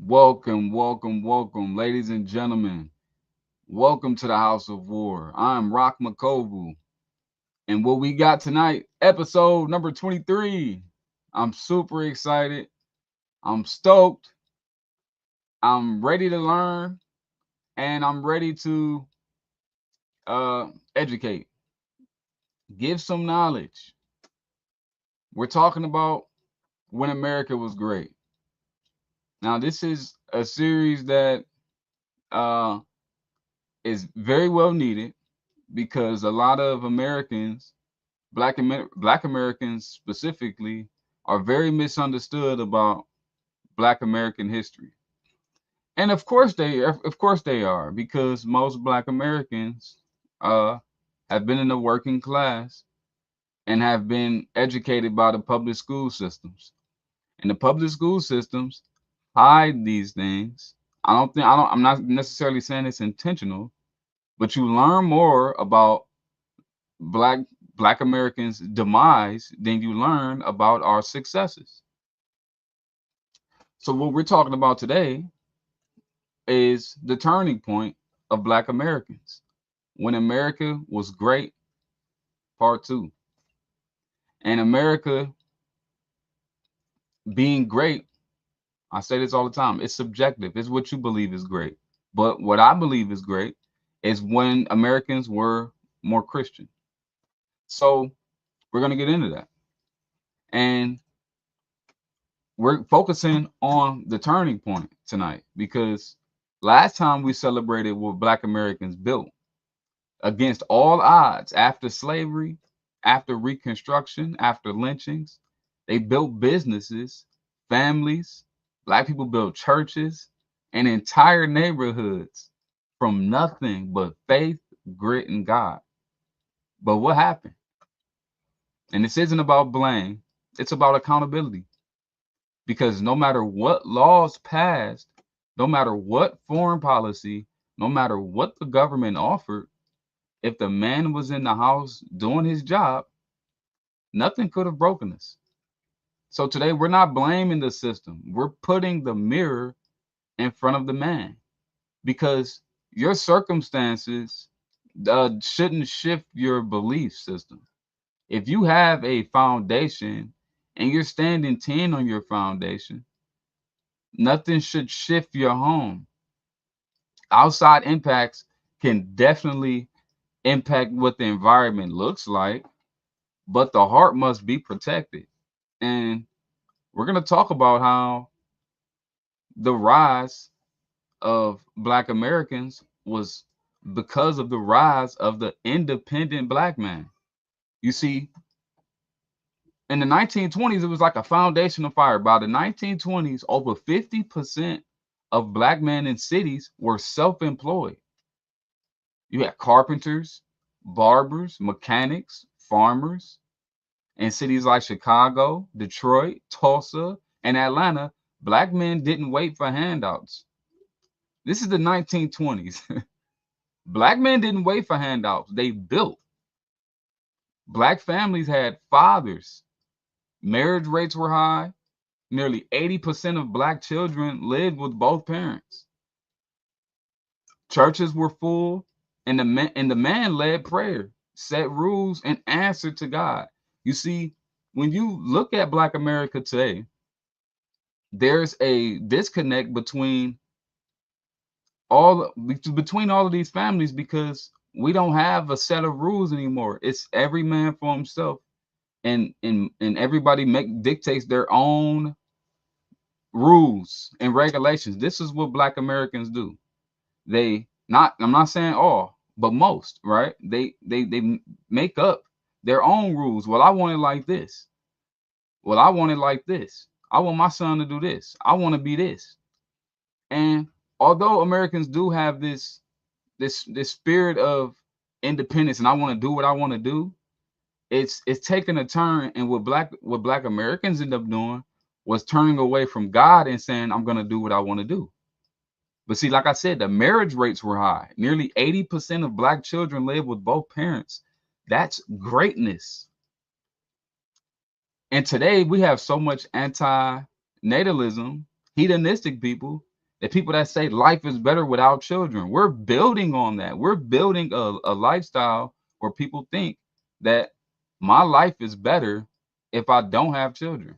Welcome, ladies and gentlemen. Welcome to the House of War. I'm Rok Makovu. And what we got tonight, episode number 23. I'm super excited. I'm stoked. I'm ready to learn. And I'm ready to educate, give some knowledge. We're talking about when America was great. Now, this is a series that uh, is very well needed because a lot of Americans, Black Americans specifically, are very misunderstood about Black American history. And of course they are because most Black Americans uh, have been in the working class and have been educated by the public school systems. And the public school systems hide these things. I'm not necessarily saying it's intentional, but you learn more about black black Americans' demise than you learn about our successes. So what we're talking about today is the turning point of Black Americans. When America was great, part two. And America being great, I say this all the time, it's subjective. It's what you believe is great. But what I believe is great is when Americans were more Christian. So we're going to get into that. And we're focusing on the turning point tonight because last time we celebrated what Black Americans built against all odds after slavery, after Reconstruction, after lynchings. They built businesses, families, Black people built churches, and entire neighborhoods from nothing but faith, grit, and God. But what happened? And this isn't about blame, it's about accountability. Because no matter what laws passed, no matter what foreign policy, no matter what the government offered, if the man was in the house doing his job, nothing could have broken us. So today we're not blaming the system. We're putting the mirror in front of the man because your circumstances shouldn't shift your belief system. If you have a foundation and you're standing 10 on your foundation, nothing should shift your home. Outside impacts can definitely impact what the environment looks like, but the heart must be protected. And we're going to talk about how the rise of Black Americans was because of the rise of the independent Black man. You see, in the 1920s, it was like a foundation of fire. By the 1920s, over 50% of Black men in cities were self employed. You had carpenters, barbers, mechanics, farmers. In cities like Chicago, Detroit, Tulsa, and Atlanta, Black men didn't wait for handouts. This is the 1920s. Black men didn't wait for handouts, they built. Black families had fathers. Marriage rates were high. Nearly 80% of Black children lived with both parents. Churches were full, and the man led prayer, set rules, and answered to God. You see, when you look at Black America today, there's a disconnect between all of these families because we don't have a set of rules anymore. It's every man for himself, and everybody make dictates their own rules and regulations. This is what Black Americans do. They not I'm not saying all, but most, right? They make up their own rules. Well, I want it like this. Well, I want it like this. I want my son to do this. I want to be this. And although Americans do have this spirit of independence and I want to do what I want to do, it's taking a turn, and what Black Americans end up doing was turning away from God and saying, I'm gonna do what I want to do. But see, like I said, the marriage rates were high. Nearly 80% of Black children live with both parents. That's greatness. And today we have so much anti-natalism, hedonistic people, The people that say life is better without children, we're building on that. We're building a lifestyle where people think that my life is better if I don't have children.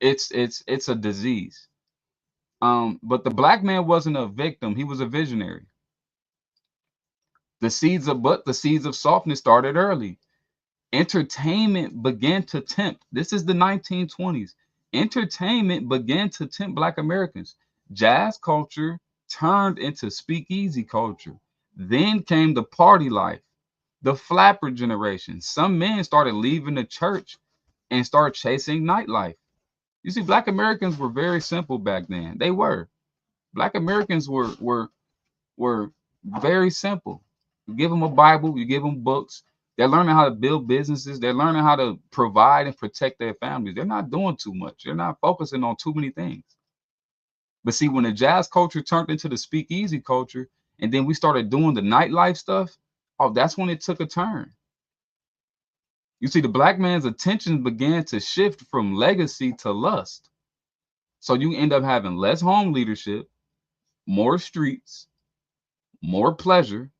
It's a disease. But the black man wasn't a victim, he was a visionary. The seeds of softness started early. Entertainment began to tempt. This is the 1920s. Entertainment began to tempt Black Americans. Jazz culture turned into speakeasy culture. Then came the party life, the flapper generation. Some men started leaving the church and started chasing nightlife. You see, Black Americans were very simple back then. They were. Black Americans were very simple. You give them a Bible, you give them books. They're learning how to build businesses. They're learning how to provide and protect their families. They're not doing too much. They're not focusing on too many things. But see, when the jazz culture turned into the speakeasy culture, and then we started doing the nightlife stuff, oh, that's when it took a turn. You see, the black man's attention began to shift from legacy to lust. So you end up having less home leadership, more streets, more pleasure.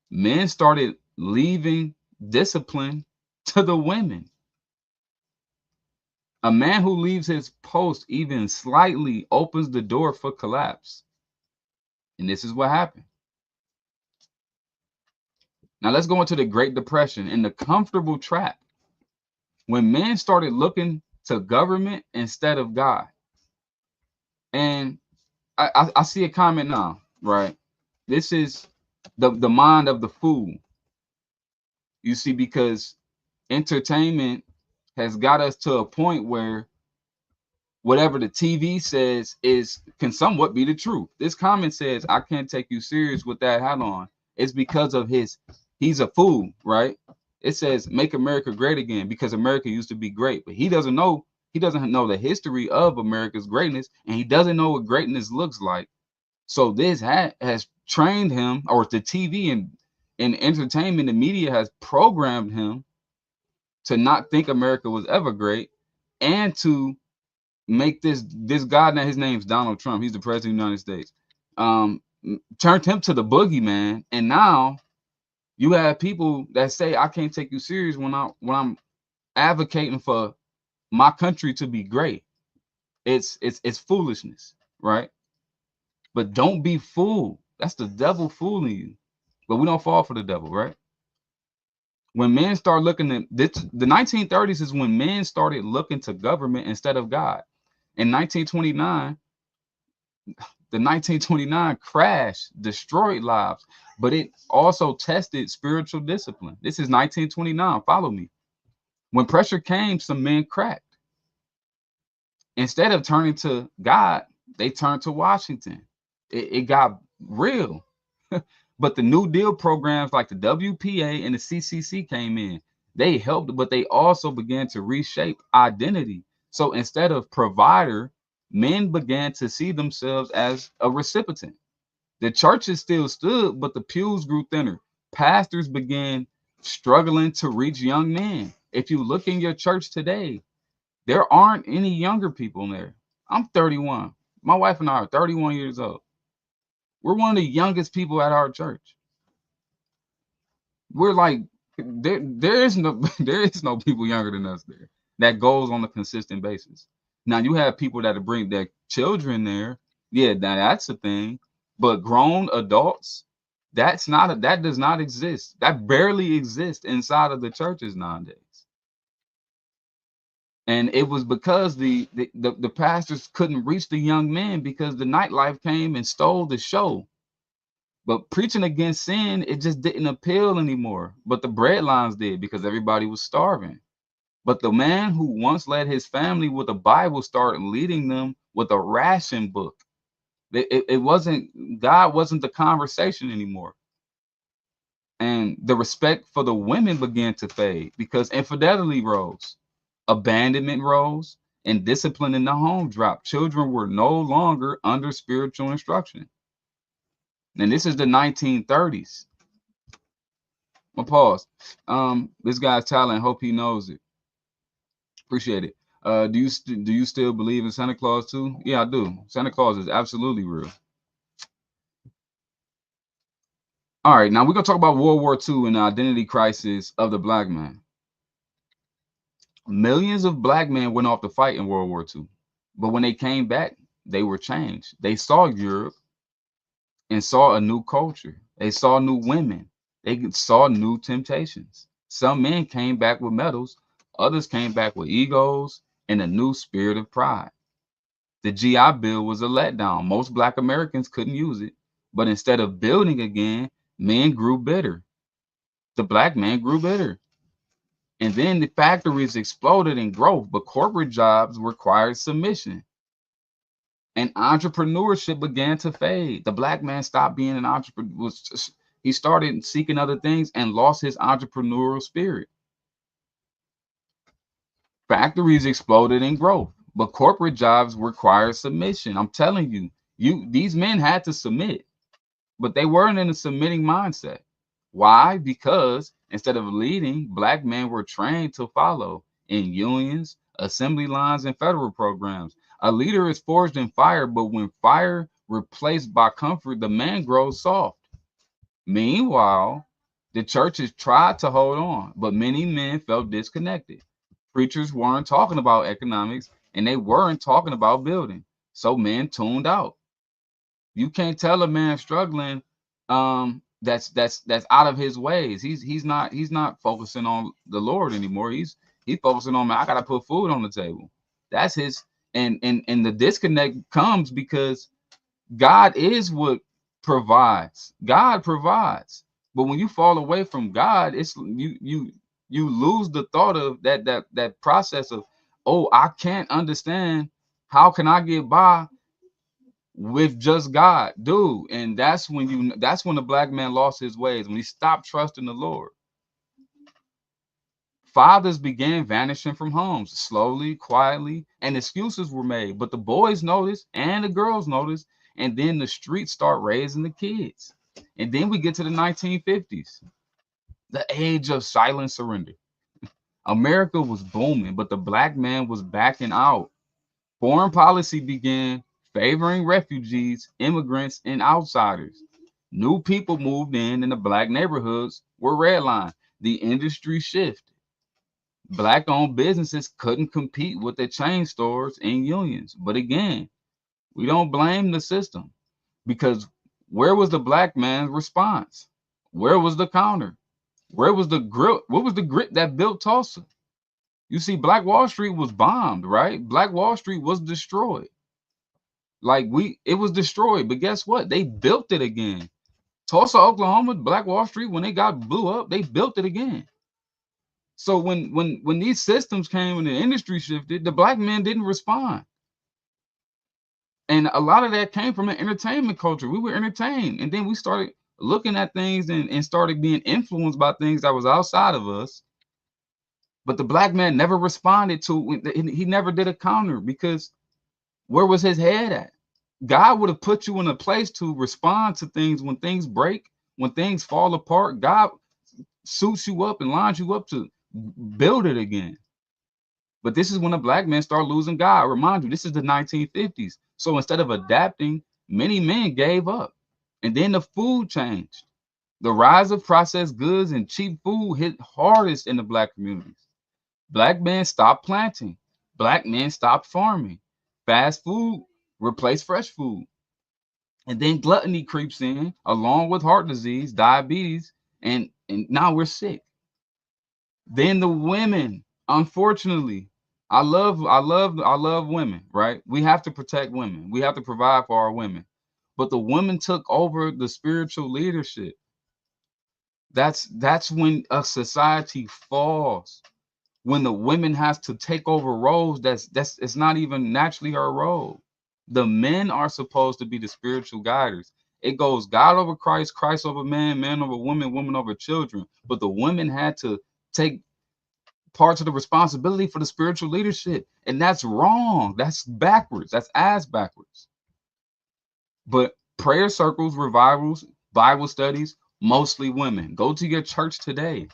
Men started leaving discipline to the women. A man who leaves his post even slightly opens the door for collapse. And this is what happened. Now let's go into the Great Depression and the comfortable trap. When men started looking to government instead of God. And I see a comment now, right? This is the mind of the fool. You see, because entertainment has got us to a point where whatever the TV says can somewhat be the truth. This comment says, I can't take you serious with that hat on. It's because of he's a fool, right? It says make America great again because America used to be great, but he doesn't know the history of America's greatness, and he doesn't know what greatness looks like. So this has trained him, or the TV and entertainment and media has programmed him to not think America was ever great, and to make this guy, now his name's Donald Trump, he's the president of the United States, turned him to the boogeyman. And now you have people that say I can't take you serious when I'm advocating for my country to be great. It's foolishness, right? But don't be fooled. That's the devil fooling you. But we don't fall for the devil, right? When men start looking at this, the 1930s is when men started looking to government instead of God. In 1929, the 1929 crash destroyed lives, but it also tested spiritual discipline. This is 1929. Follow me. When pressure came, some men cracked. Instead of turning to God, they turned to Washington. It got real. But the New Deal programs like the WPA and the CCC came in. They helped, but they also began to reshape identity. So instead of provider, men began to see themselves as a recipient. The churches still stood, but the pews grew thinner. Pastors began struggling to reach young men. If you look in your church today, there aren't any younger people in there. I'm 31. My wife and I are 31 years old. We're one of the youngest people at our church. We're like, there is no there is no people younger than us there. That goes on a consistent basis. Now you have people that bring their children there. Yeah, that's a thing. But grown adults, that does not exist. That barely exists inside of the churches nowadays. And it was because the pastors couldn't reach the young men because the nightlife came and stole the show. But preaching against sin, it just didn't appeal anymore. But the bread lines did because everybody was starving. But the man who once led his family with a Bible started leading them with a ration book. It wasn't, God wasn't the conversation anymore. And the respect for the women began to fade because infidelity rose, abandonment rose, and discipline in the home dropped. Children were no longer under spiritual instruction. And this is the 1930s. I'm gonna pause. This guy's talent, hope he knows it. Appreciate it. Do you still believe in Santa Claus too? Yeah, I do. Santa Claus is absolutely real. All right, now we're gonna talk about World War II and the identity crisis of the black man. Millions of black men went off to fight in World War II, but when they came back, they were changed. They saw Europe and saw a new culture. They saw new women. They saw new temptations. Some men came back with medals, others came back with egos and a new spirit of pride. The GI Bill was a letdown. Most black Americans couldn't use it, but instead of building again, men grew bitter. The black man grew bitter. And then the factories exploded in growth, but corporate jobs required submission. And entrepreneurship began to fade. The black man stopped being an entrepreneur. He started seeking other things and lost his entrepreneurial spirit. Factories exploded in growth, but corporate jobs required submission. I'm telling you, these men had to submit, but they weren't in a submitting mindset. Why? Because instead of leading, black men were trained to follow in unions, assembly lines, and federal programs. A leader is forged in fire, but when fire replaced by comfort, the man grows soft. Meanwhile, the churches tried to hold on, but many men felt disconnected. Preachers weren't talking about economics and they weren't talking about building. So men tuned out. You can't tell a man struggling that's out of his ways. He's not focusing on the Lord anymore. He's focusing on, man, I gotta put food on the table. That's his. And the disconnect comes because God is what provides. God provides. But when you fall away from God, it's you lose the thought of that process of, oh, I can't understand, how can I get by with just God, dude? And that's when the black man lost his ways, when he stopped trusting the Lord. Fathers began vanishing from homes slowly, quietly, and excuses were made. But the boys noticed and the girls noticed, and then the streets start raising the kids. And then we get to the 1950s, the age of silent surrender. America was booming, but the black man was backing out. Foreign policy began favoring refugees, immigrants, and outsiders. New people moved in, and the black neighborhoods were redlined. The industry shifted. Black owned businesses couldn't compete with the chain stores and unions. But again, we don't blame the system, because where was the black man's response? Where was the counter? Where was the grip? What was the grip that built Tulsa? You see, Black Wall Street was bombed, right? Black Wall Street was destroyed. It was destroyed, but guess what? They built it again. Tulsa, Oklahoma, Black Wall Street, when they got blew up, they built it again. So when these systems came and the industry shifted, the black men didn't respond. And a lot of that came from an entertainment culture. We were entertained. And then we started looking at things and started being influenced by things that was outside of us. But the black man never responded to, he never did a counter, because where was his head at? God would have put you in a place to respond to things when things break, when things fall apart. God suits you up and lines you up to build it again. But this is when the black men start losing God. Remind you, this is the 1950s. So instead of adapting, many men gave up. And then the food changed. The rise of processed goods and cheap food hit hardest in the black communities. Black men stopped planting. Black men stopped farming. Fast food replaced fresh food. And then gluttony creeps in, along with heart disease, diabetes, and now we're sick. Then the women, unfortunately, I love women, right? We have to protect women. We have to provide for our women. But the women took over the spiritual leadership. That's when a society falls. When the women has to take over roles that's it's not even naturally her role. The men are supposed to be the spiritual guiders. It goes God over Christ, Christ over man, man over woman, woman over children. But the women had to take parts of the responsibility for the spiritual leadership. And that's wrong. That's backwards. That's ass backwards. But prayer circles, revivals, Bible studies, mostly women. Go to your church today.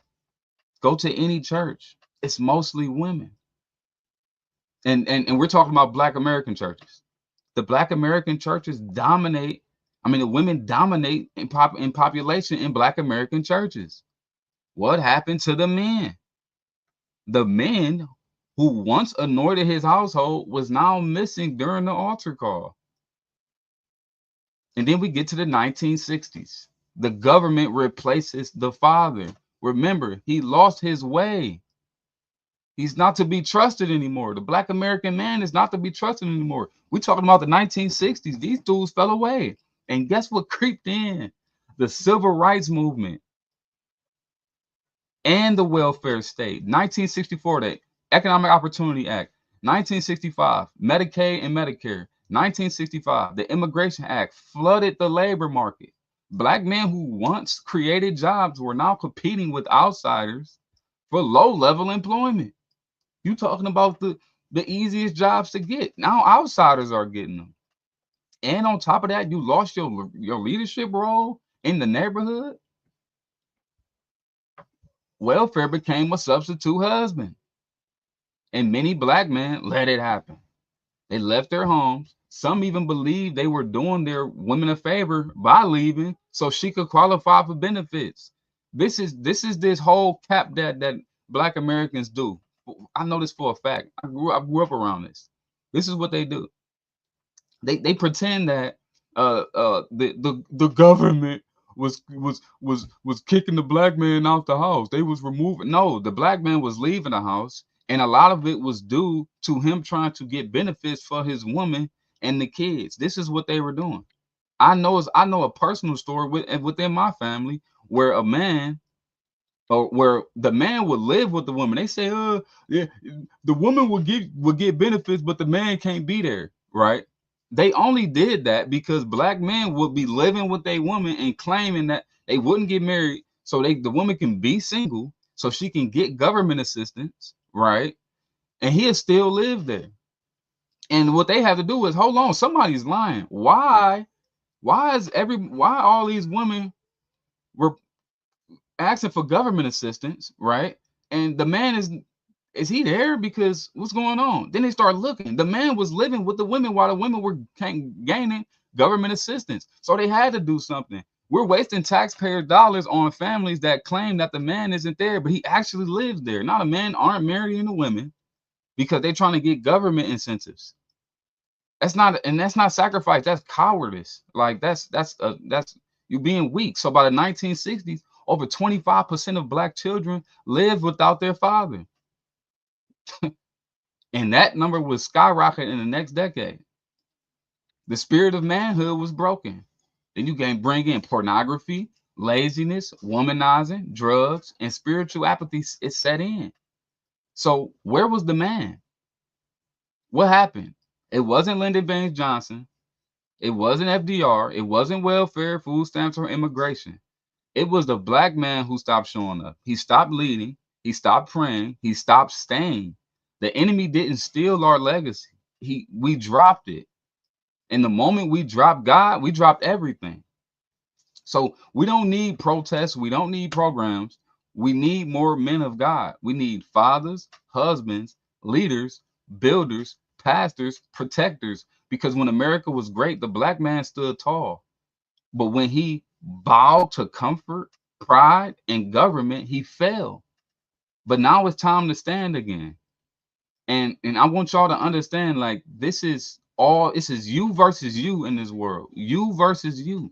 Go to any church. It's mostly women. And we're talking about Black American churches. The Black American churches dominate. I mean, the women dominate in population in Black American churches. What happened to the men? The men who once anointed his household was now missing during the altar call. And then we get to the 1960s. The government replaces the father. Remember, he lost his way. He's not to be trusted anymore. The Black American man is not to be trusted anymore. We're talking about the 1960s. These dudes fell away. And guess what creeped in? The civil rights movement and the welfare state. 1964, the Economic Opportunity Act. 1965, Medicaid and Medicare. 1965, the Immigration Act flooded the labor market. Black men who once created jobs were now competing with outsiders for low-level employment. You talking about the easiest jobs to get. Now outsiders are getting them. And on top of that, you lost your leadership role in the neighborhood. Welfare became a substitute husband. And many Black men let it happen. They left their homes. Some even believed they were doing their women a favor by leaving so she could qualify for benefits. This is this whole cap that Black Americans do. I know this for a fact. I grew up around this. This is what they do. They pretend that the government was kicking the Black man out the house. They was removing. No, the Black man was leaving the house, and a lot of it was due to him trying to get benefits for his woman and the kids. This is what they were doing. I know a personal story within my family where a man, or where the man would live with the woman. They say, yeah, the woman would get benefits, but the man can't be there, right? They only did that because Black men would be living with a woman and claiming that they wouldn't get married, so the woman can be single, so she can get government assistance, right? And he'll still live there. And what they have to do is, hold on, somebody's lying. Why all these women were asking for government assistance, right? And the man is he there? Because what's going on? Then they start looking. The man was living with the women while the women were gaining government assistance. So they had to do something. We're wasting taxpayer dollars on families that claim that the man isn't there, but he actually lives there. Now the men aren't marrying the women because they're trying to get government incentives. That's not sacrifice. That's cowardice. Like that's you being weak. So by the 1960s, over 25% of Black children lived without their father. And that number was skyrocketing in the next decade. The spirit of manhood was broken. Then you can bring in pornography, laziness, womanizing, drugs, and spiritual apathy is set in. So where was the man? What happened? It wasn't Lyndon Baines Johnson. It wasn't FDR. It wasn't welfare, food stamps, or immigration. It was the Black man who stopped showing up. He stopped leading. He stopped praying. He stopped staying. The enemy didn't steal our legacy. We dropped it. And the moment we dropped God, we dropped everything. So we don't need protests. We don't need programs. We need more men of God. We need fathers, husbands, leaders, builders, pastors, protectors. Because when America was great, the Black man stood tall. But when he bowed to comfort, pride, and government, he fell. But now it's time to stand again. And I want y'all to understand, like, this is you versus you in this world. You versus you.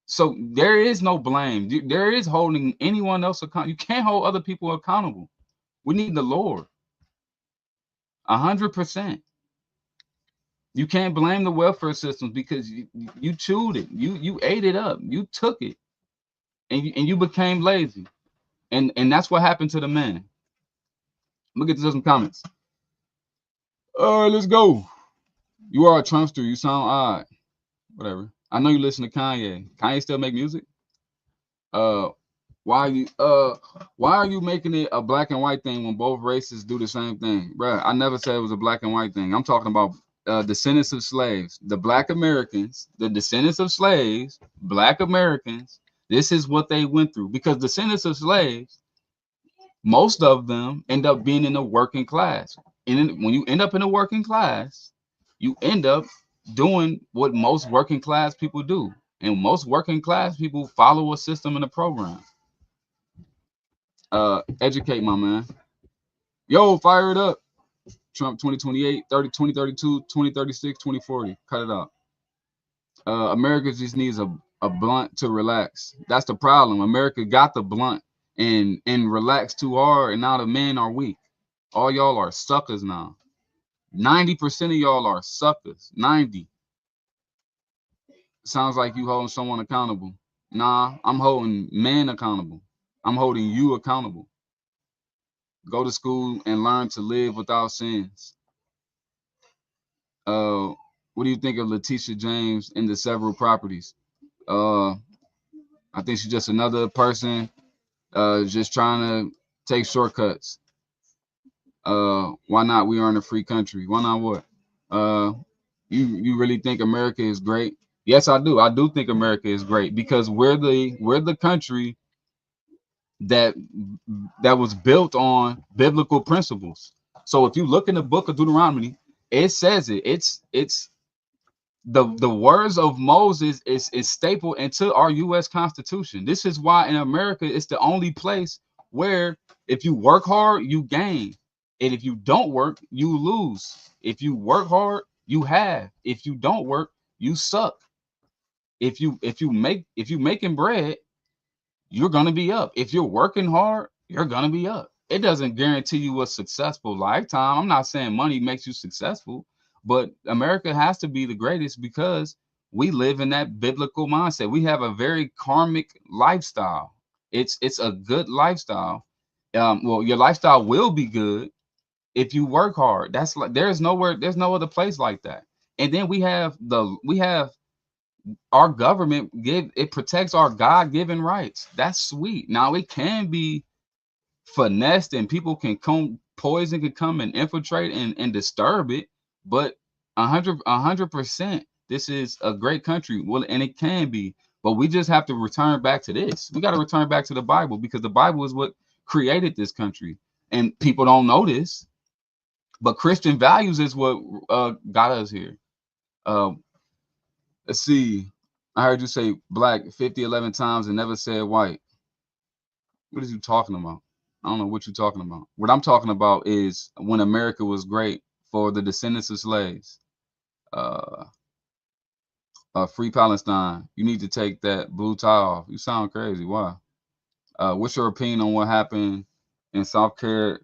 So there is no blame. There is holding anyone else accountable. You can't hold other people accountable. We need the Lord. 100%. You can't blame the welfare systems because you chewed it. You ate it up. You took it. And you became lazy. And that's what happened to the men. Look at some comments. All right, let's go. You are a Trumpster. You sound odd. Whatever. I know you listen to Kanye. Kanye still make music? Why are you making it a black and white thing when both races do the same thing? Bruh, I never said it was a black and white thing. I'm talking about descendants of slaves. The Black Americans, the descendants of slaves, Black Americans, this is what they went through. Because descendants of slaves, most of them end up being in the working class. And when you end up in the working class, you end up doing what most working class people do. And most working class people follow a system and a program. Educate, my man. Yo, fire it up. Trump 2028, 30, 2032, 2036, 2040. Cut it out. America just needs a blunt to relax. That's the problem. America got the blunt and relaxed too hard, and now the men are weak. All y'all are suckers now. 90% of y'all are suckers. 90. Sounds like you holding someone accountable. Nah, I'm holding men accountable. I'm holding you accountable. Go to school and learn to live without sins. What do you think of Letitia James and the several properties? I think she's just another person just trying to take shortcuts. Why not? We are in a free country. Why not what? You really think America is great? Yes, I do. I do think America is great because we're the country that was built on biblical principles. So if you look in the book of Deuteronomy, it says it. It's the words of Moses is stapled into our U.S. Constitution. This is why in America it's the only place where if you work hard, you gain. And if you don't work, you lose. If you work hard, you have. If you don't work, you suck. If you making bread, you're gonna be up. If you're working hard, you're gonna be up. It doesn't guarantee you a successful lifetime. I'm not saying money makes you successful, but America has to be the greatest because we live in that biblical mindset. We have a very karmic lifestyle. It's a good lifestyle. Well, your lifestyle will be good if you work hard. That's like there's no other place like that. And then we have our government protects our God-given rights. That's sweet. Now it can be finessed and people can poison can come and infiltrate and disturb it, but 100% this is a great country. Well, and it can be, but we just have to return back to this. We got to return back to the Bible because the Bible is what created this country, and people don't know this, but Christian values is what got us here. Let's see. I heard you say black 11 times and never said white. What are you talking about? I don't know what you're talking about. What I'm talking about is when America was great for the descendants of slaves. Free Palestine. You need to take that blue tie off. You sound crazy. Why? What's your opinion on what happened in Southern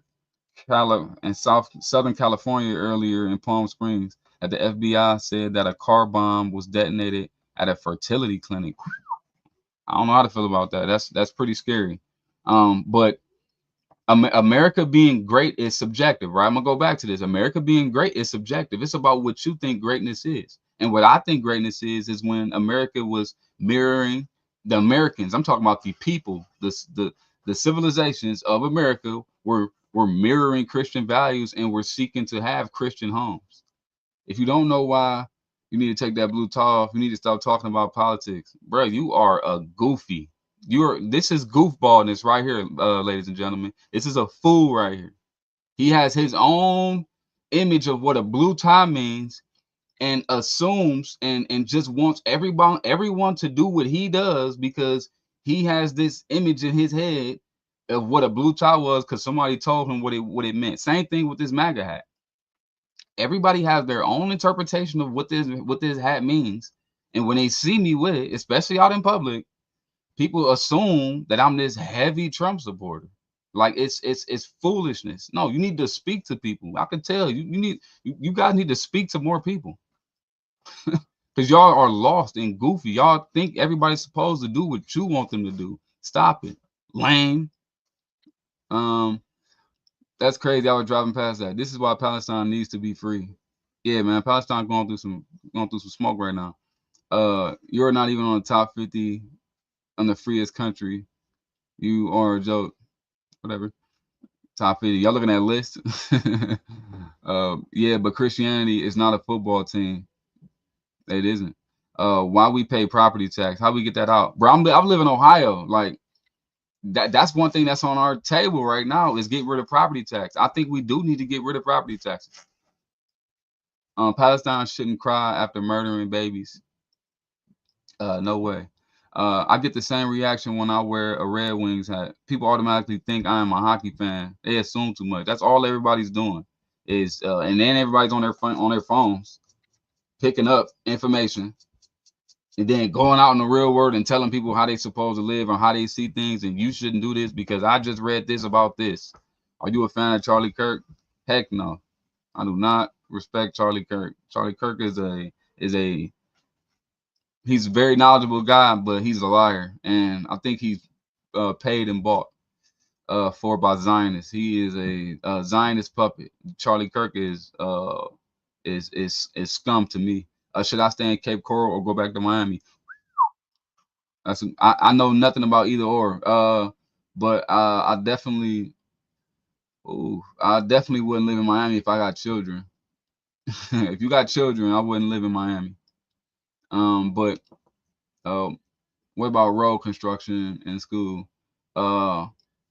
California earlier in Palm Springs? That the FBI said that a car bomb was detonated at a fertility clinic. I don't know how to feel about that. That's pretty scary. But America being great is subjective, right? I'm gonna go back to this. America being great is subjective. It's about what you think greatness is. And what I think greatness is when America was mirroring the Americans. I'm talking about the people, the civilizations of America were mirroring Christian values and were seeking to have Christian homes. If you don't know why you need to take that blue tie off, you need to stop talking about politics. Bro, you are a goofy. This is goofballness right here, ladies and gentlemen. This is a fool right here. He has his own image of what a blue tie means and assumes and just wants everyone to do what he does because he has this image in his head of what a blue tie was because somebody told him what it meant. Same thing with this MAGA hat. Everybody has their own interpretation of what this hat means, and when they see me with it, especially out in public, people assume that I'm this heavy Trump supporter. Like it's foolishness. No, you need to speak to people. I can tell you guys need to speak to more people because y'all are lost and goofy. Y'all think everybody's supposed to do what you want them to do. Stop it, lame. That's crazy. I was driving past that. This is why Palestine needs to be free. Yeah, man, Palestine going through some smoke right now. You're not even on the top 50 on the freest country. You are a joke. Whatever. Top 50. Y'all looking at list? Yeah, but Christianity is not a football team. It isn't. Why we pay property tax? How we get that out? Bro, I live in Ohio. Like, that's one thing that's on our table right now is get rid of property tax. I think we do need to get rid of property taxes. Palestine shouldn't cry after murdering babies. No way. I get the same reaction when I wear a Red Wings hat. People automatically think I am a hockey fan. They assume too much. That's all everybody's doing is, and then everybody's on their phones picking up information and then going out in the real world and telling people how they supposed to live or how they see things. And you shouldn't do this because I just read this about this. Are you a fan of Charlie Kirk? Heck no. I do not respect Charlie Kirk. Charlie Kirk is a he's a very knowledgeable guy, but he's a liar, and I think he's paid and bought for by Zionists. He is a Zionist puppet. Charlie Kirk is scum to me. Should I stay in Cape Coral or go back to Miami? I know nothing about either or. But I definitely wouldn't live in Miami if I got children. If you got children, I wouldn't live in Miami. But what about road construction in school?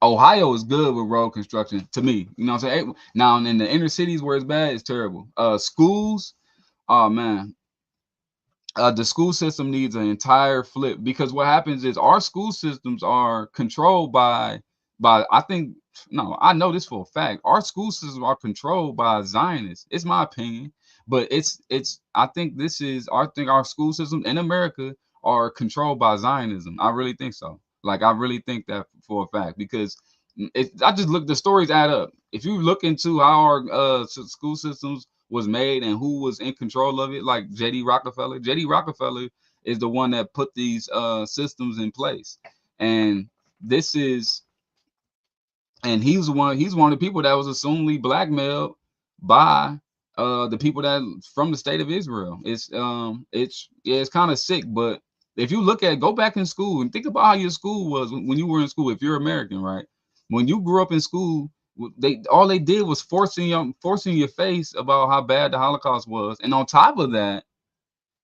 Ohio is good with road construction to me. You know what I'm saying? Now in the inner cities where it's bad, it's terrible. Schools, oh man, the school system needs an entire flip because what happens is our school systems are controlled by I think no, I know this for a fact. Our school systems are controlled by Zionists. It's my opinion, but I think our school systems in America are controlled by Zionism. I really think so. Like I really think that for a fact because I just look the stories add up. If you look into how our school systems was made and who was in control of it, like JD Rockefeller. JD Rockefeller is the one that put these systems in place, and this is, and he's one of the people that was assumedly blackmailed by the people that from the state of Israel. It's kind of sick, but if you look at go back in school and think about how your school was when you were in school. If you're American, right? When you grew up in school, all they did was forcing your face about how bad the Holocaust was, and on top of that,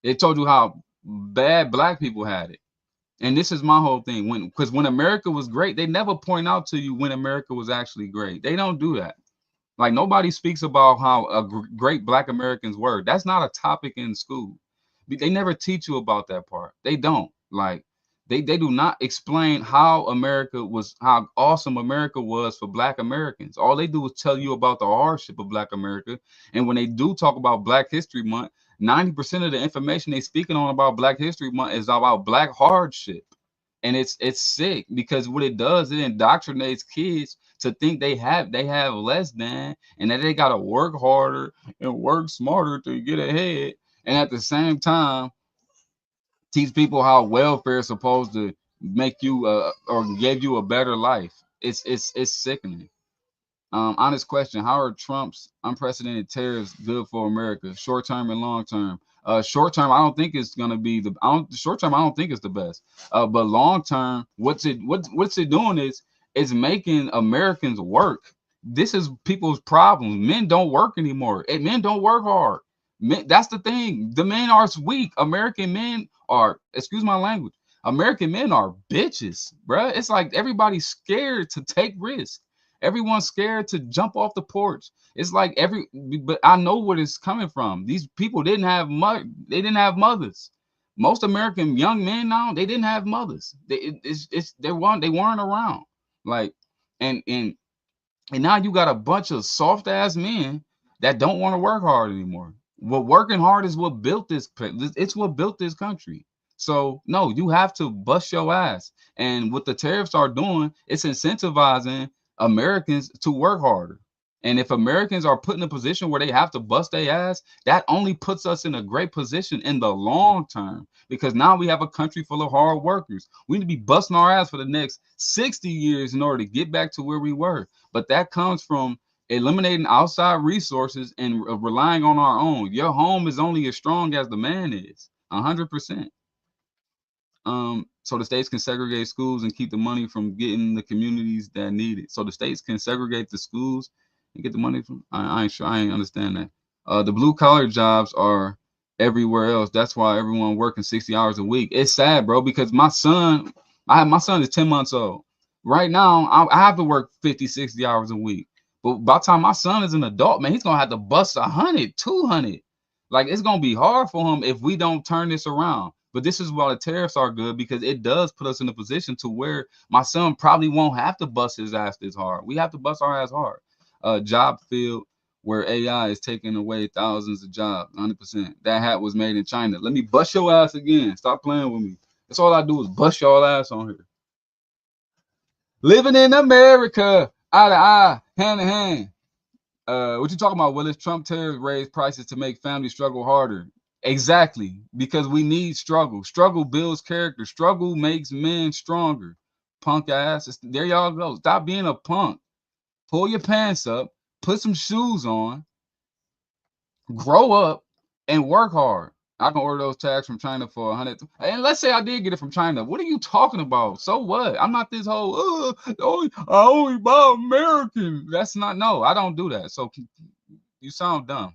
it told you how bad black people had it. And this is my whole thing. When America was great, they never point out to you when America was actually great. They don't do that. Like nobody speaks about how great Black Americans were. That's not a topic in school. They never teach you about that part. They don't. Like they do not explain how awesome America was for Black Americans. All they do is tell you about the hardship of Black America. And when they do talk about Black History Month, 90% of the information they speaking on about Black History Month is about Black hardship. And it's sick because what it does, it indoctrinates kids to think they have less than, and that they gotta work harder and work smarter to get ahead, and at the same time teach people how welfare is supposed to make you or give you a better life. It's sickening. Honest question: how are Trump's unprecedented tariffs good for America, short term and long term? Short term, I don't think it's gonna be short term. I don't think it's the best. But long term, what's it doing is making Americans work. This is people's problems. Men don't work anymore. And men don't work hard. Men, that's the thing. The men are weak. American men are, excuse my language. American men are bitches, bruh. It's like everybody's scared to take risks. Everyone's scared to jump off the porch. It's like but I know where it's coming from. These people didn't have they didn't have mothers. Most American young men now, they didn't have mothers. They weren't around. Like, and now you got a bunch of soft ass men that don't want to work hard anymore. Well, working hard is what built this. It's what built this country. So no, you have to bust your ass. And what the tariffs are doing, it's incentivizing Americans to work harder. And if Americans are put in a position where they have to bust their ass, that only puts us in a great position in the long term, because now we have a country full of hard workers. We need to be busting our ass for the next 60 years in order to get back to where we were. But that comes from eliminating outside resources and relying on our own. Your home is only as strong as the man is, 100%. So the states can segregate schools and keep the money from getting the communities that need it. So the states can segregate the schools and get the money from. I ain't sure. I ain't understand that. The blue collar jobs are everywhere else. That's why everyone working 60 hours a week. It's sad, bro, because my son is 10 months old. Right now, I have to work 50, 60 hours a week. But by the time my son is an adult, man, he's gonna have to bust 100, 200. Like it's gonna be hard for him if we don't turn this around. But this is why the tariffs are good because it does put us in a position to where my son probably won't have to bust his ass this hard. We have to bust our ass hard. Job field where AI is taking away thousands of jobs, 100%. That hat was made in China. Let me bust your ass again. Stop playing with me. That's all I do is bust your ass on here. Living in America, eye to eye, hand to hand. What you talking about, Willis? Trump tariffs raise prices to make families struggle harder. Exactly, because we need struggle. Struggle builds character. Struggle makes men stronger. Punk ass. There y'all go. Stop being a punk. Pull your pants up. Put some shoes on. Grow up and work hard. I can order those tags from China for 100. And let's say I did get it from China. What are you talking about? So what? I'm not this whole, I only buy American. That's not, no, I don't do that. So you sound dumb.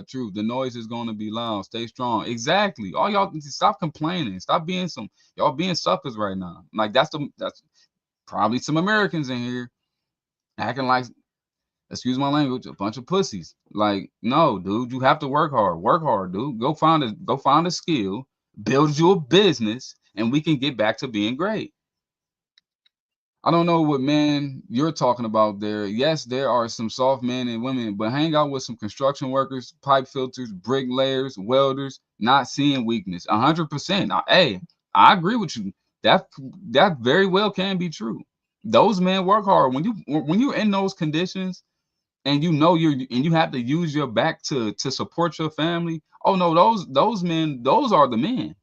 True. The noise is going to be loud. Stay strong. Exactly. All y'all stop complaining. Stop being y'all being suckers right now. Like that's probably some Americans in here acting like, excuse my language, a bunch of pussies. Like, no, dude, you have to work hard. Work hard, dude. Go find a skill, build you a business, and we can get back to being great. I don't know what men you're talking about there. Yes, there are some soft men and women, but hang out with some construction workers, pipe filters, bricklayers, welders, not seeing weakness. 100%. Hey, I agree with you. That very well can be true. Those men work hard. When you're in those conditions, and you know you have to use your back to support your family. Oh no, those men, those are the men.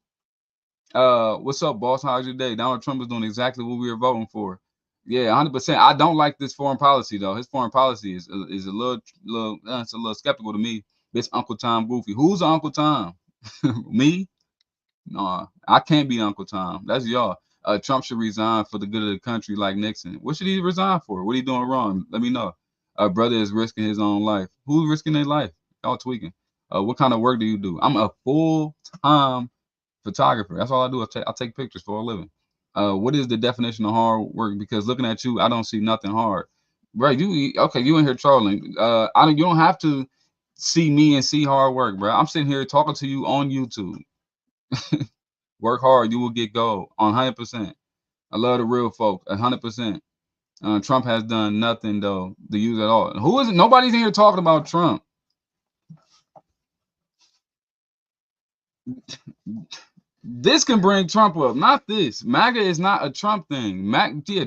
What's up, boss? How's your day? Donald Trump is doing exactly what we were voting for. Yeah, 100%. I don't like this foreign policy though. His foreign policy is a little it's a little skeptical to me. This Uncle Tom goofy. Who's Uncle Tom? Me? No, I can't be Uncle Tom. That's y'all. Trump should resign for the good of the country, like Nixon. What should he resign for? What are he doing wrong? Let me know. Brother is risking his own life. Who's risking their life? Y'all tweaking. What kind of work do you do? I'm a full-time photographer. That's all I do. I take pictures for a living. What is the definition of hard work? Because looking at you, I don't see nothing hard. Bro, you in here trolling. You don't have to see me and see hard work, bro. I'm sitting here talking to you on YouTube. Work hard, you will get gold on 100%. I love the real folk, 100%. Trump has done nothing though to use at all. Who is it? Nobody's in here talking about Trump. This can bring Trump up, not this. MAGA is not a Trump thing.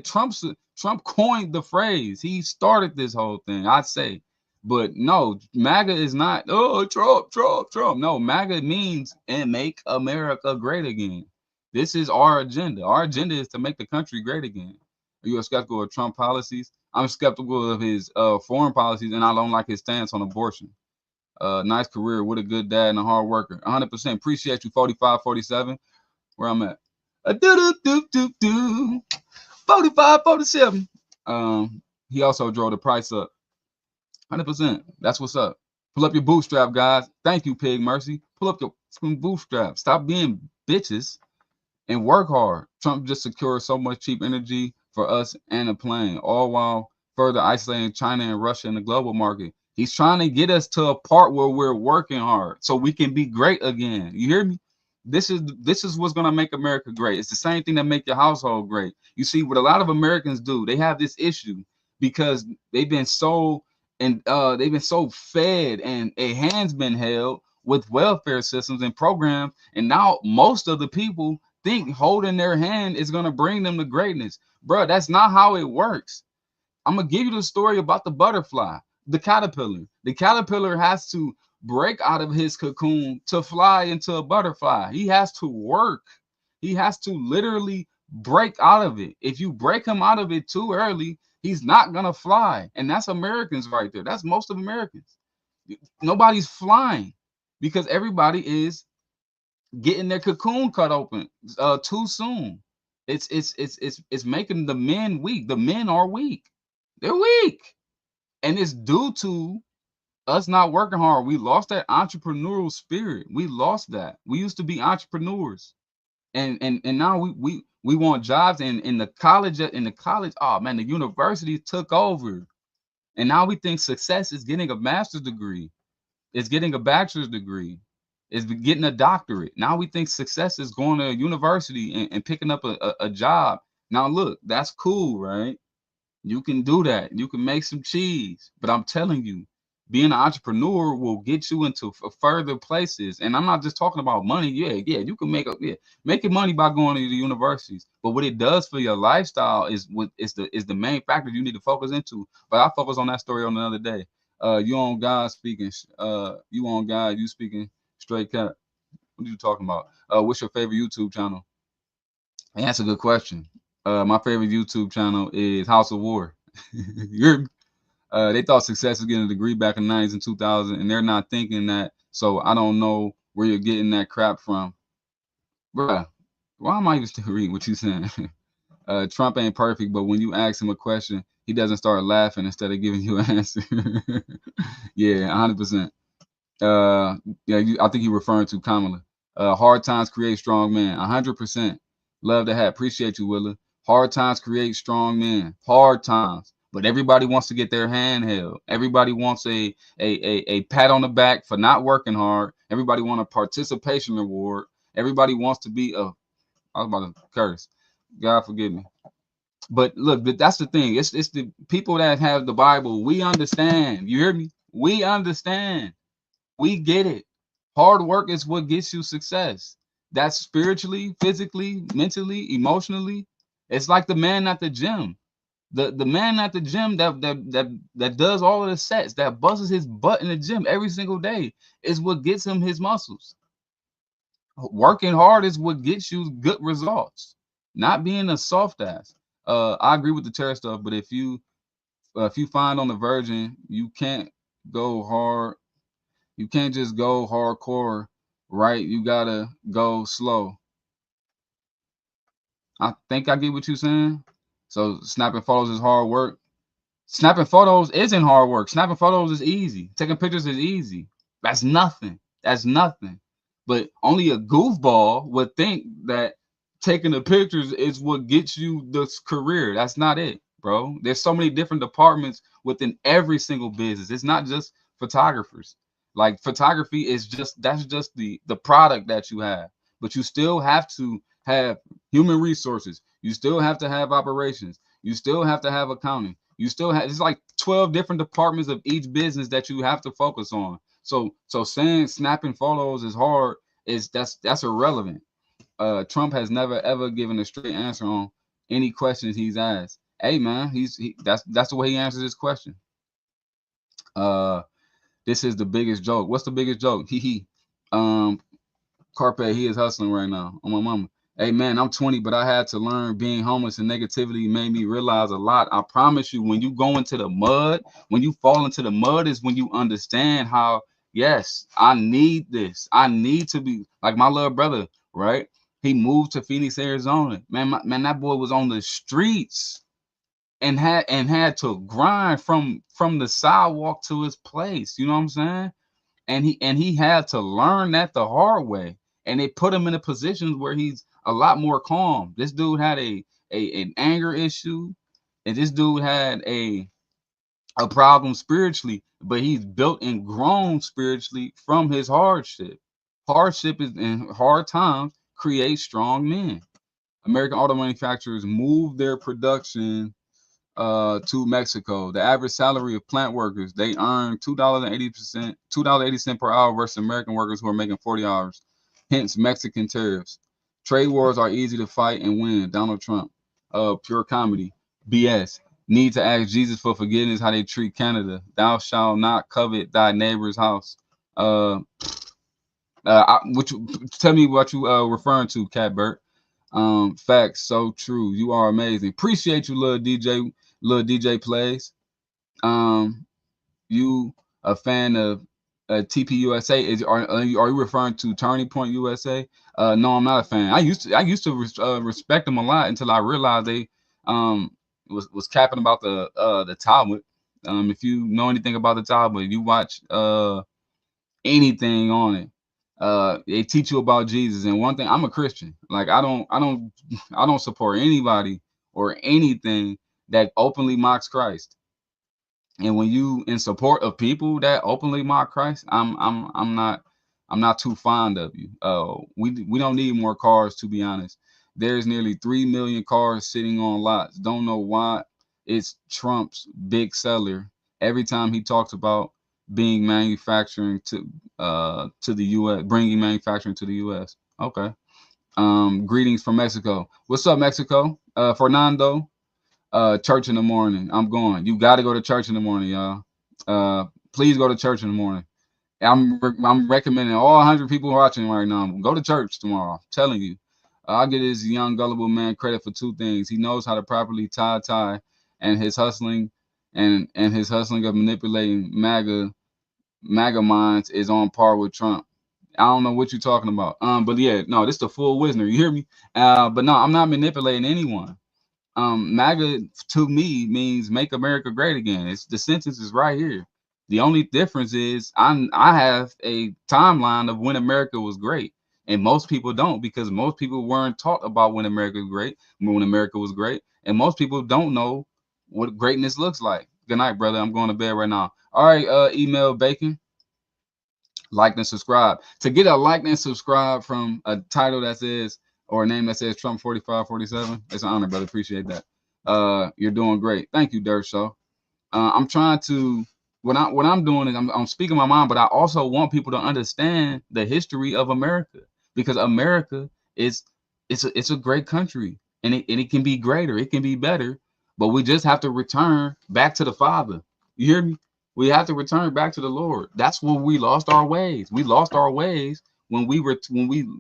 Trump coined the phrase. He started this whole thing, I'd say. But no, MAGA is not, oh, Trump, Trump, Trump. No, MAGA means and make America great again. This is our agenda. Our agenda is to make the country great again. Are you skeptical of Trump policies? I'm skeptical of his foreign policies, and I don't like his stance on abortion. Nice career. What a good dad and a hard worker. 100%. Appreciate you, 45, 47. Where I'm at. Do, do, do, do. 45, 47. He also drove the price up. 100%. That's what's up. Pull up your bootstrap, guys. Thank you, Pig Mercy. Pull up your bootstrap. Stop being bitches and work hard. Trump just secured so much cheap energy for us and a plane, all while further isolating China and Russia in the global market. He's trying to get us to a part where we're working hard so we can be great again. You hear me? This is what's gonna make America great. It's the same thing that make your household great. You see, what a lot of Americans do, they have this issue because they've been so fed and a hand's been held with welfare systems and programs, and now most of the people think holding their hand is gonna bring them to greatness. Bro, that's not how it works. I'm gonna give you the story about the butterfly, the caterpillar. The caterpillar has to break out of his cocoon to fly into a butterfly. He has to work. He has to literally break out of it. If you break him out of it too early, he's not gonna fly. And that's Americans right there. That's most of Americans. Nobody's flying because everybody is getting their cocoon cut open too soon. It's making the men weak. The men are weak. They're weak. And it's due to us not working hard. We lost that entrepreneurial spirit. We lost that. We used to be entrepreneurs. And now We want jobs in the college. Oh man, the universities took over, and now we think success is getting a master's degree, is getting a bachelor's degree, is getting a doctorate. Now we think success is going to a university and picking up a job. Now look, that's cool, right? You can do that. You can make some cheese. But I'm telling you, being an entrepreneur will get you into further places. And I'm not just talking about money. Yeah, you can make your money by going to the universities. But what it does for your lifestyle is the main factor you need to focus into. But I'll focus on that story on another day. You on God speaking. You on God. You speaking straight cat. What are you talking about? What's your favorite YouTube channel? And that's a good question. My favorite YouTube channel is House of War. They thought success was getting a degree back in the 90s and 2000, and they're not thinking that. So I don't know where you're getting that crap from. Bruh, why am I even still reading what you saying? Trump ain't perfect, but when you ask him a question, he doesn't start laughing instead of giving you an answer. Yeah, 100%. I think you're referring to Kamala. Hard times create strong men. 100%. Love to have. Appreciate you, Willa. Hard times create strong men. Hard times. But everybody wants to get their hand held. Everybody wants a pat on the back for not working hard. Everybody wants a participation reward. Everybody wants to be a. I was about to curse. God forgive me. But look, that's the thing. It's the people that have the Bible. We understand. You hear me? We understand. We get it. Hard work is what gets you success. That's spiritually, physically, mentally, emotionally. It's like the man at the gym. The man at the gym that does all of the sets, that busts his butt in the gym every single day, is what gets him his muscles. Working hard is what gets you good results. Not being a soft ass. I agree with the terror stuff, but if you find on the virgin, you can't go hard. You can't just go hardcore, right? You gotta go slow. I think I get what you're saying. So snapping photos is hard work. Snapping photos isn't hard work. Snapping photos is easy. Taking pictures is easy. That's nothing. That's nothing. But only a goofball would think that taking the pictures is what gets you this career. That's not it, bro. There's so many different departments within every single business. It's not just photographers. Like photography is that's just the product that you have. But you still have to have human resources. You still have to have operations. You still have to have accounting. You still have, it's like 12 different departments of each business that you have to focus on. So saying snapping photos is hard is that's irrelevant. Trump has never ever given a straight answer on any questions he's asked. Hey man, that's the way he answers his question. This is the biggest joke. What's the biggest joke? Carpe, he is hustling right now on my mama. Hey man, I'm 20, but I had to learn being homeless and negativity made me realize a lot. I promise you, when you go into the mud, when you fall into the mud, is when you understand how, yes, I need this. I need to be like my little brother, right? He moved to Phoenix, Arizona. Man, that boy was on the streets and had to grind from the sidewalk to his place. You know what I'm saying? And he had to learn that the hard way, and it put him in a position where he's a lot more calm. This dude had an anger issue, and this dude had a problem spiritually, but he's built and grown spiritually from his hardship. Hardship is in hard times create strong men. American auto manufacturers move their production to Mexico. The average salary of plant workers, they earn $2.80 per hour versus American workers who are making 40 hours. Hence Mexican tariffs. Trade wars are easy to fight and win. Donald Trump. Pure comedy. BS. Need to ask Jesus for forgiveness how they treat Canada. Thou shalt not covet thy neighbor's house. Tell me what you referring to, Catbert. Facts, so true. You are amazing. Appreciate you, little DJ plays. You a fan of TPUSA? Are you referring to Turning Point USA? No, I'm not a fan. I used to respect them a lot until I realized they was capping about the Talmud. If you know anything about the Talmud, you watch anything on it. They teach you about Jesus. And one thing, I'm a Christian. Like I don't support anybody or anything that openly mocks Christ. And when you in support of people that openly mock Christ, I'm not too fond of you. We don't need more cars, to be honest. There's nearly 3 million cars sitting on lots. Don't know why. It's Trump's big seller. Every time he talks about being manufacturing to the U.S., bringing manufacturing to the U.S. Okay. Greetings from Mexico. What's up, Mexico? Fernando. Church in the morning. I'm going. You got to go to church in the morning, y'all. Please go to church in the morning. I'm recommending all 100 people watching right now. Go to church tomorrow. I'm telling you. I'll give this young gullible man credit for two things. He knows how to properly tie, and his hustling and his hustling of manipulating MAGA minds is on par with Trump. I don't know what you're talking about. But yeah, no, this is the full Wisner. You hear me? But no, I'm not manipulating anyone. MAGA to me means make America great again. It's the sentence is right here. The only difference is I have a timeline of when America was great, and most people don't because most people weren't taught about when America was great, and most people don't know what greatness looks like. Good night, brother. I'm going to bed right now. All right, email Bacon, like and subscribe. To get a like and subscribe from a title that says or a name that says Trump 4547, it's an honor, brother. Appreciate that. You're doing great. Thank you, Dirt Show. I'm trying to what I'm doing is I'm speaking my mind, but I also want people to understand the history of America because America is it's a great country and it can be greater, it can be better, but we just have to return back to the Father. You hear me? We have to return back to the Lord. That's when we lost our ways. We lost our ways when we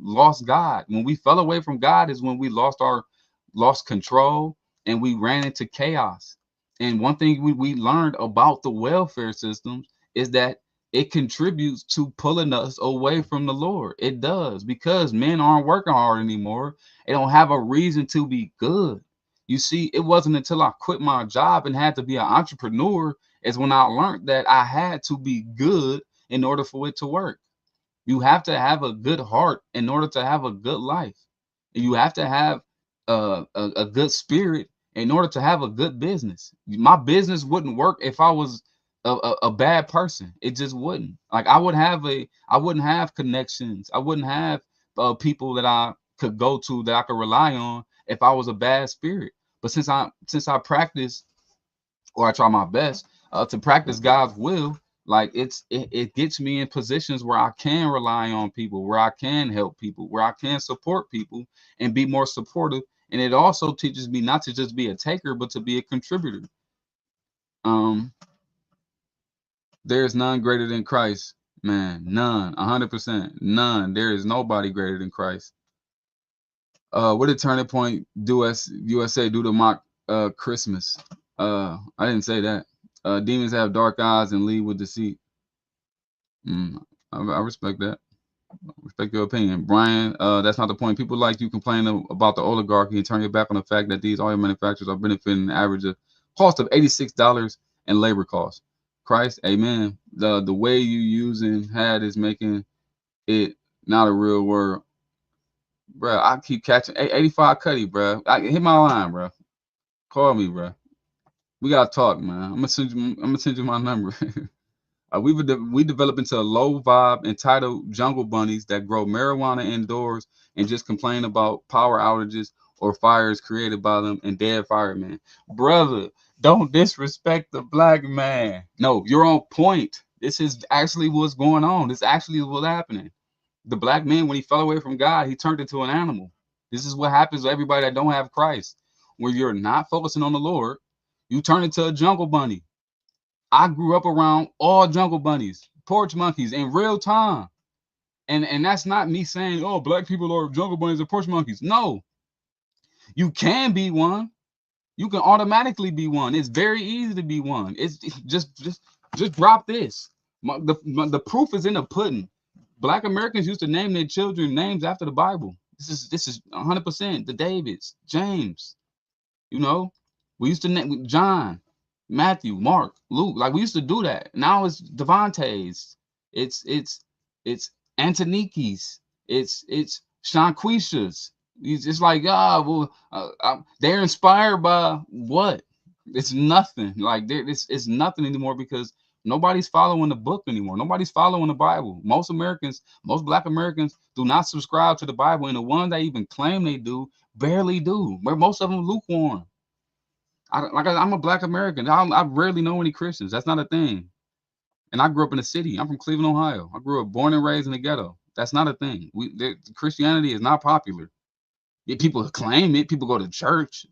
lost God. When we fell away from God is when we lost control and we ran into chaos. And one thing we learned about the welfare systems is that it contributes to pulling us away from the Lord. It does because men aren't working hard anymore. They don't have a reason to be good. You see, it wasn't until I quit my job and had to be an entrepreneur is when I learned that I had to be good in order for it to work. You have to have a good heart in order to have a good life. You have to have a good spirit in order to have a good business. My business wouldn't work if I was a bad person. It just wouldn't. Like I wouldn't have connections. I wouldn't have people that I could go to that I could rely on if I was a bad spirit. But since I practice or I try my best to practice God's will, like it gets me in positions where I can rely on people, where I can help people, where I can support people and be more supportive. And it also teaches me not to just be a taker, but to be a contributor. Um, there's none greater than Christ, man. None, 100%, none. There is nobody greater than Christ. What did Turning Point USA do to mock Christmas? I didn't say that. Demons have dark eyes and lead with deceit. I respect that. Respect your opinion, Brian. That's not the point. People like you complain about the oligarchy and turn your back on the fact that these oil manufacturers are benefiting an average of cost of $86 in labor costs. Christ, amen. The way you using had is making it not a real word, bro. I keep catching 85 Cuddy, bro. Hit my line, bro. Call me, bro. We gotta talk, man. I'm gonna send you my number. We develop into a low vibe entitled jungle bunnies that grow marijuana indoors and just complain about power outages or fires created by them and dead firemen. Brother, don't disrespect the black man. No, you're on point. This is actually what's going on. This actually is what's happening. The black man, when he fell away from God, he turned into an animal. This is what happens to everybody that don't have Christ. When you're not focusing on the Lord, you turn into a jungle bunny. I grew up around all jungle bunnies, porch monkeys in real time. And that's not me saying, oh, black people are jungle bunnies or porch monkeys. No, you can be one. You can automatically be one. It's very easy to be one. It's just drop this. The proof is in the pudding. Black Americans used to name their children names after the Bible. This is 100% the Davids, James. You know, we used to name John, Matthew, Mark, Luke. Like we used to do that. Now it's Devontae's. It's Antonikis. It's Shanquishas. It's like, they're inspired by what? It's nothing. Like it's nothing anymore because nobody's following the book anymore. Nobody's following the Bible. Most Americans, most Black Americans, do not subscribe to the Bible, and the ones that even claim they do barely do. Where most of them lukewarm. I'm a Black American. I rarely know any Christians. That's not a thing. And I grew up in the city. I'm from Cleveland, Ohio. I grew up born and raised in the ghetto. That's not a thing. Christianity is not popular. People claim it. People go to church,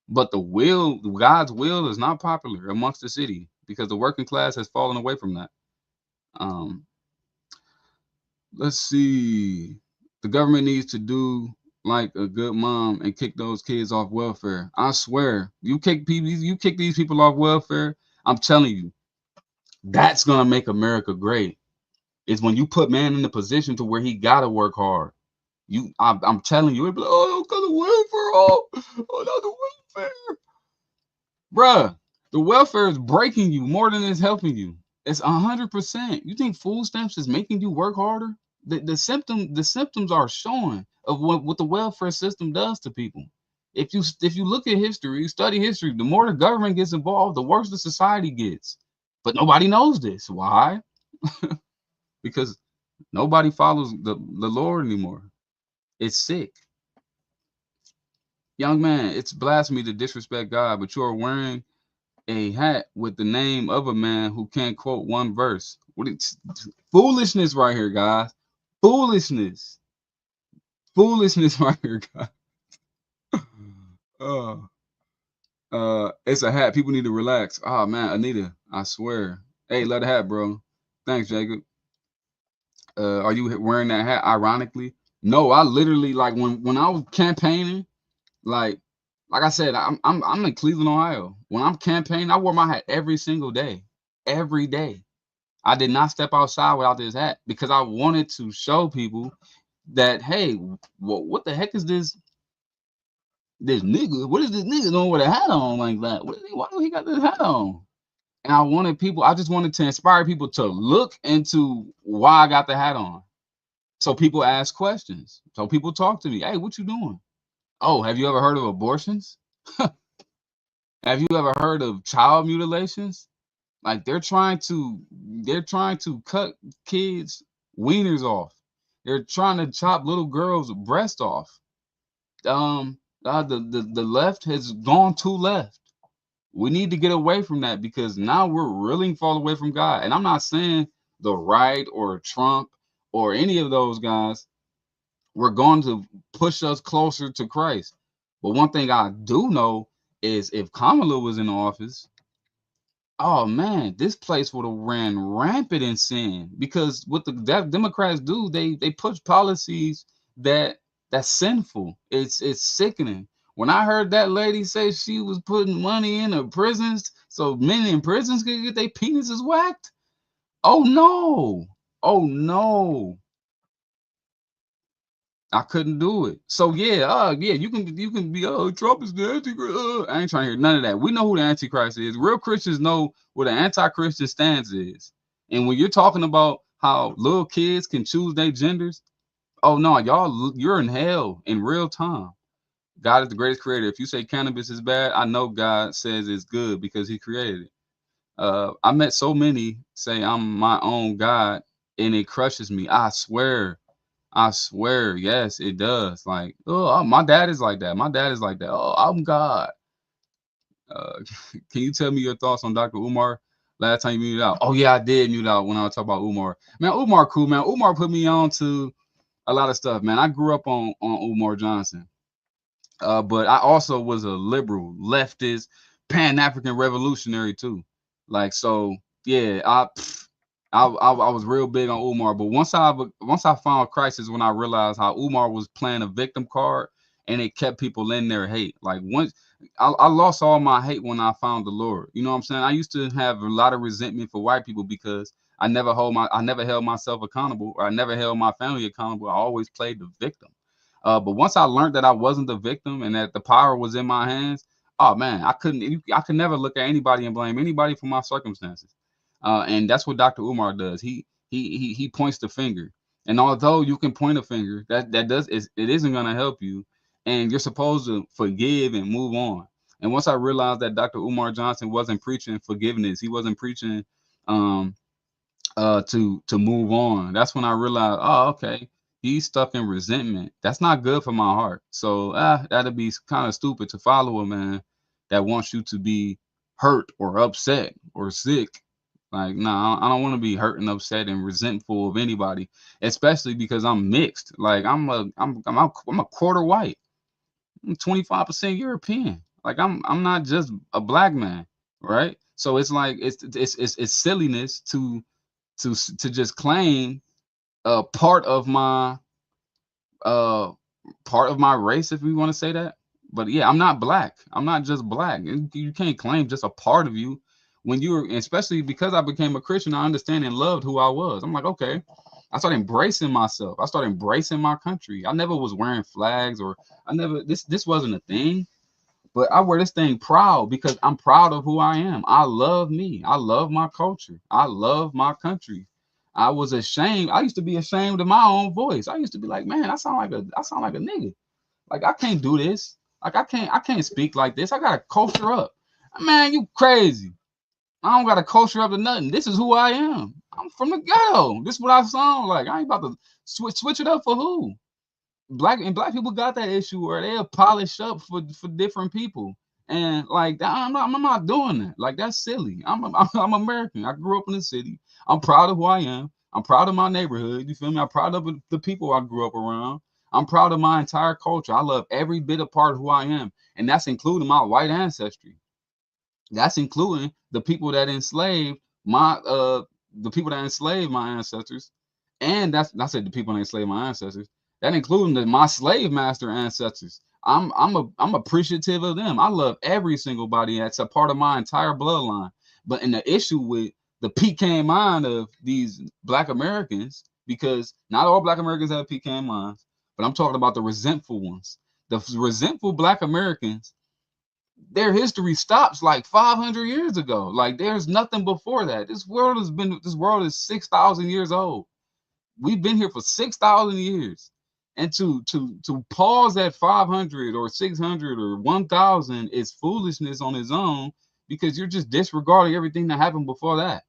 but God's will, is not popular amongst the city because the working class has fallen away from that. Um, let's see. The government needs to do like a good mom and kick those kids off welfare. I swear, you kick these people off welfare. I'm telling you, that's gonna make America great. Is when you put man in the position to where he gotta work hard. I'm telling you, it'd be like, oh, because of welfare, not the welfare, bruh. The welfare is breaking you more than it's helping you. It's 100%. You think food stamps is making you work harder? The symptoms are showing of what the welfare system does to people. If you look at history, study history, the more the government gets involved, the worse the society gets. But nobody knows this. Why? Because nobody follows the Lord anymore. It's sick. Young man, it's blasphemy to disrespect God, but you are wearing a hat with the name of a man who can't quote one verse. Foolishness right here, guys. Foolishness. Foolishness right here, guys. It's a hat. People need to relax. Oh man, Anita, I swear. Hey, let a hat, bro. Thanks, Jacob. Are you wearing that hat ironically? No, I literally, like, when I was campaigning, like I said, I'm in Cleveland, Ohio. When I'm campaigning, I wore my hat every single day. Every day. I did not step outside without this hat because I wanted to show people that, hey, what the heck is this nigga? What is this nigga doing with a hat on like that? Why do he got this hat on? And I just wanted to inspire people to look into why I got the hat on. So people ask questions. So people talk to me. Hey, what you doing? Oh, have you ever heard of abortions? Have you ever heard of child mutilations? Like they're trying to cut kids' wieners off. They're trying to chop little girls' breast off. The left has gone too left. We need to get away from that because now we're really far away from God. And I'm not saying the right or Trump or any of those guys were going to push us closer to Christ. But one thing I do know is if Kamala was in office, oh man, this place would have ran rampant in sin because what the Democrats do, they push policies that's sinful. It's sickening. When I heard that lady say she was putting money in the prisons so men in prisons could get their penises whacked, oh no, oh no. I couldn't do it. So yeah, you can be, oh, Trump is the antichrist. I ain't trying to hear none of that. We know who the antichrist is. Real Christians know what an anti-Christian stance is. And when you're talking about how little kids can choose their genders, oh no, you're in hell in real time. God is the greatest creator. If you say cannabis is bad, I know God says it's good because he created it. I met so many say I'm my own God and it crushes me. I swear, yes, it does. Like, oh, my dad is like that. My dad is like that. Oh, I'm God. Uh, can you tell me your thoughts on Dr. Umar? Last time you muted out. Oh yeah, I did mute out when I was talking about Umar. Man, Umar cool, man. Umar put me on to a lot of stuff, man. I grew up on Umar Johnson. But I also was a liberal, leftist, Pan-African revolutionary too. Like, so yeah, I was real big on Umar, but once I found Christ is when I realized how Umar was playing a victim card, and it kept people in their hate. Like once I lost all my hate when I found the Lord. You know what I'm saying? I used to have a lot of resentment for white people because I never held myself accountable, or I never held my family accountable. I always played the victim. But once I learned that I wasn't the victim and that the power was in my hands, oh man, I could never look at anybody and blame anybody for my circumstances. And that's what Dr. Umar does. He points the finger. And although you can point a finger, it isn't gonna help you. And you're supposed to forgive and move on. And once I realized that Dr. Umar Johnson wasn't preaching forgiveness, he wasn't preaching um to move on. That's when I realized, oh, okay, he's stuck in resentment. That's not good for my heart. So that'd be kind of stupid to follow a man that wants you to be hurt or upset or sick. Like, nah, I don't want to be hurt and upset and resentful of anybody, especially because I'm mixed. Like, I'm a quarter white. I'm 25% European. Like, I'm not just a black man, right? So it's like it's silliness to just claim part of my uh part of my race, if we want to say that. But yeah, I'm not black. I'm not just black. You can't claim just a part of you when you're, especially because I became a Christian. I understand and loved who I was. I'm like, okay. I started embracing myself. I started embracing my country. I never was wearing flags, or I never this wasn't a thing. But I wear this thing proud because I'm proud of who I am. I love me. I love my culture. I love my country. I was ashamed. I used to be ashamed of my own voice. I used to be like, man, I sound like a nigga. Like, I can't do this. Like, I can't speak like this. I gotta culture up. Man, you crazy. I don't gotta culture up to nothing. This is who I am. I'm from the ghetto. This is what I sound like. I ain't about to switch it up for who? Black people got that issue where they'll polish up for different people, and like I'm not doing that. Like, that's silly. I'm American. I grew up in the city. I'm proud of who I am. I'm proud of my neighborhood. You feel me? I'm proud of the people I grew up around. I'm proud of my entire culture. I love every bit of part of who I am, and that's including my white ancestry. That's including the people that enslaved my ancestors, and that's the people that enslaved my ancestors. That including my slave master ancestors. I'm appreciative of them. I love every single body that's a part of my entire bloodline. But in the issue with the pecan mind of these Black Americans, because not all Black Americans have pecan minds, but I'm talking about the resentful ones. The resentful Black Americans, their history stops like 500 years ago. Like, there's nothing before that. This world is 6,000 years old. We've been here for 6,000 years. And to pause at 500 or 600 or 1,000 is foolishness on its own, because you're just disregarding everything that happened before that.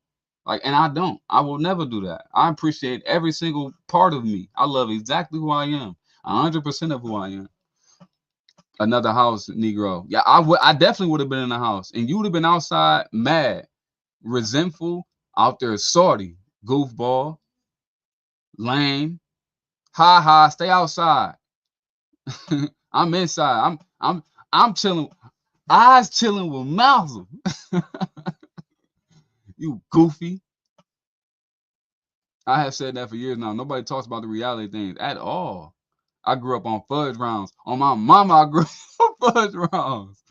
Like, and I will never do that. I appreciate every single part of me. I love exactly who I am, 100% of who I am. Another house, Negro. Yeah, I definitely would have been in the house, and you would have been outside, mad, resentful, out there, salty, goofball, lame, ha ha. Stay outside. I'm inside. I'm chilling. Eyes chilling with mouths. You goofy. I have said that for years now. Nobody talks about the reality things at all. I grew up on fudge rounds. On my mama, I grew up on fudge rounds.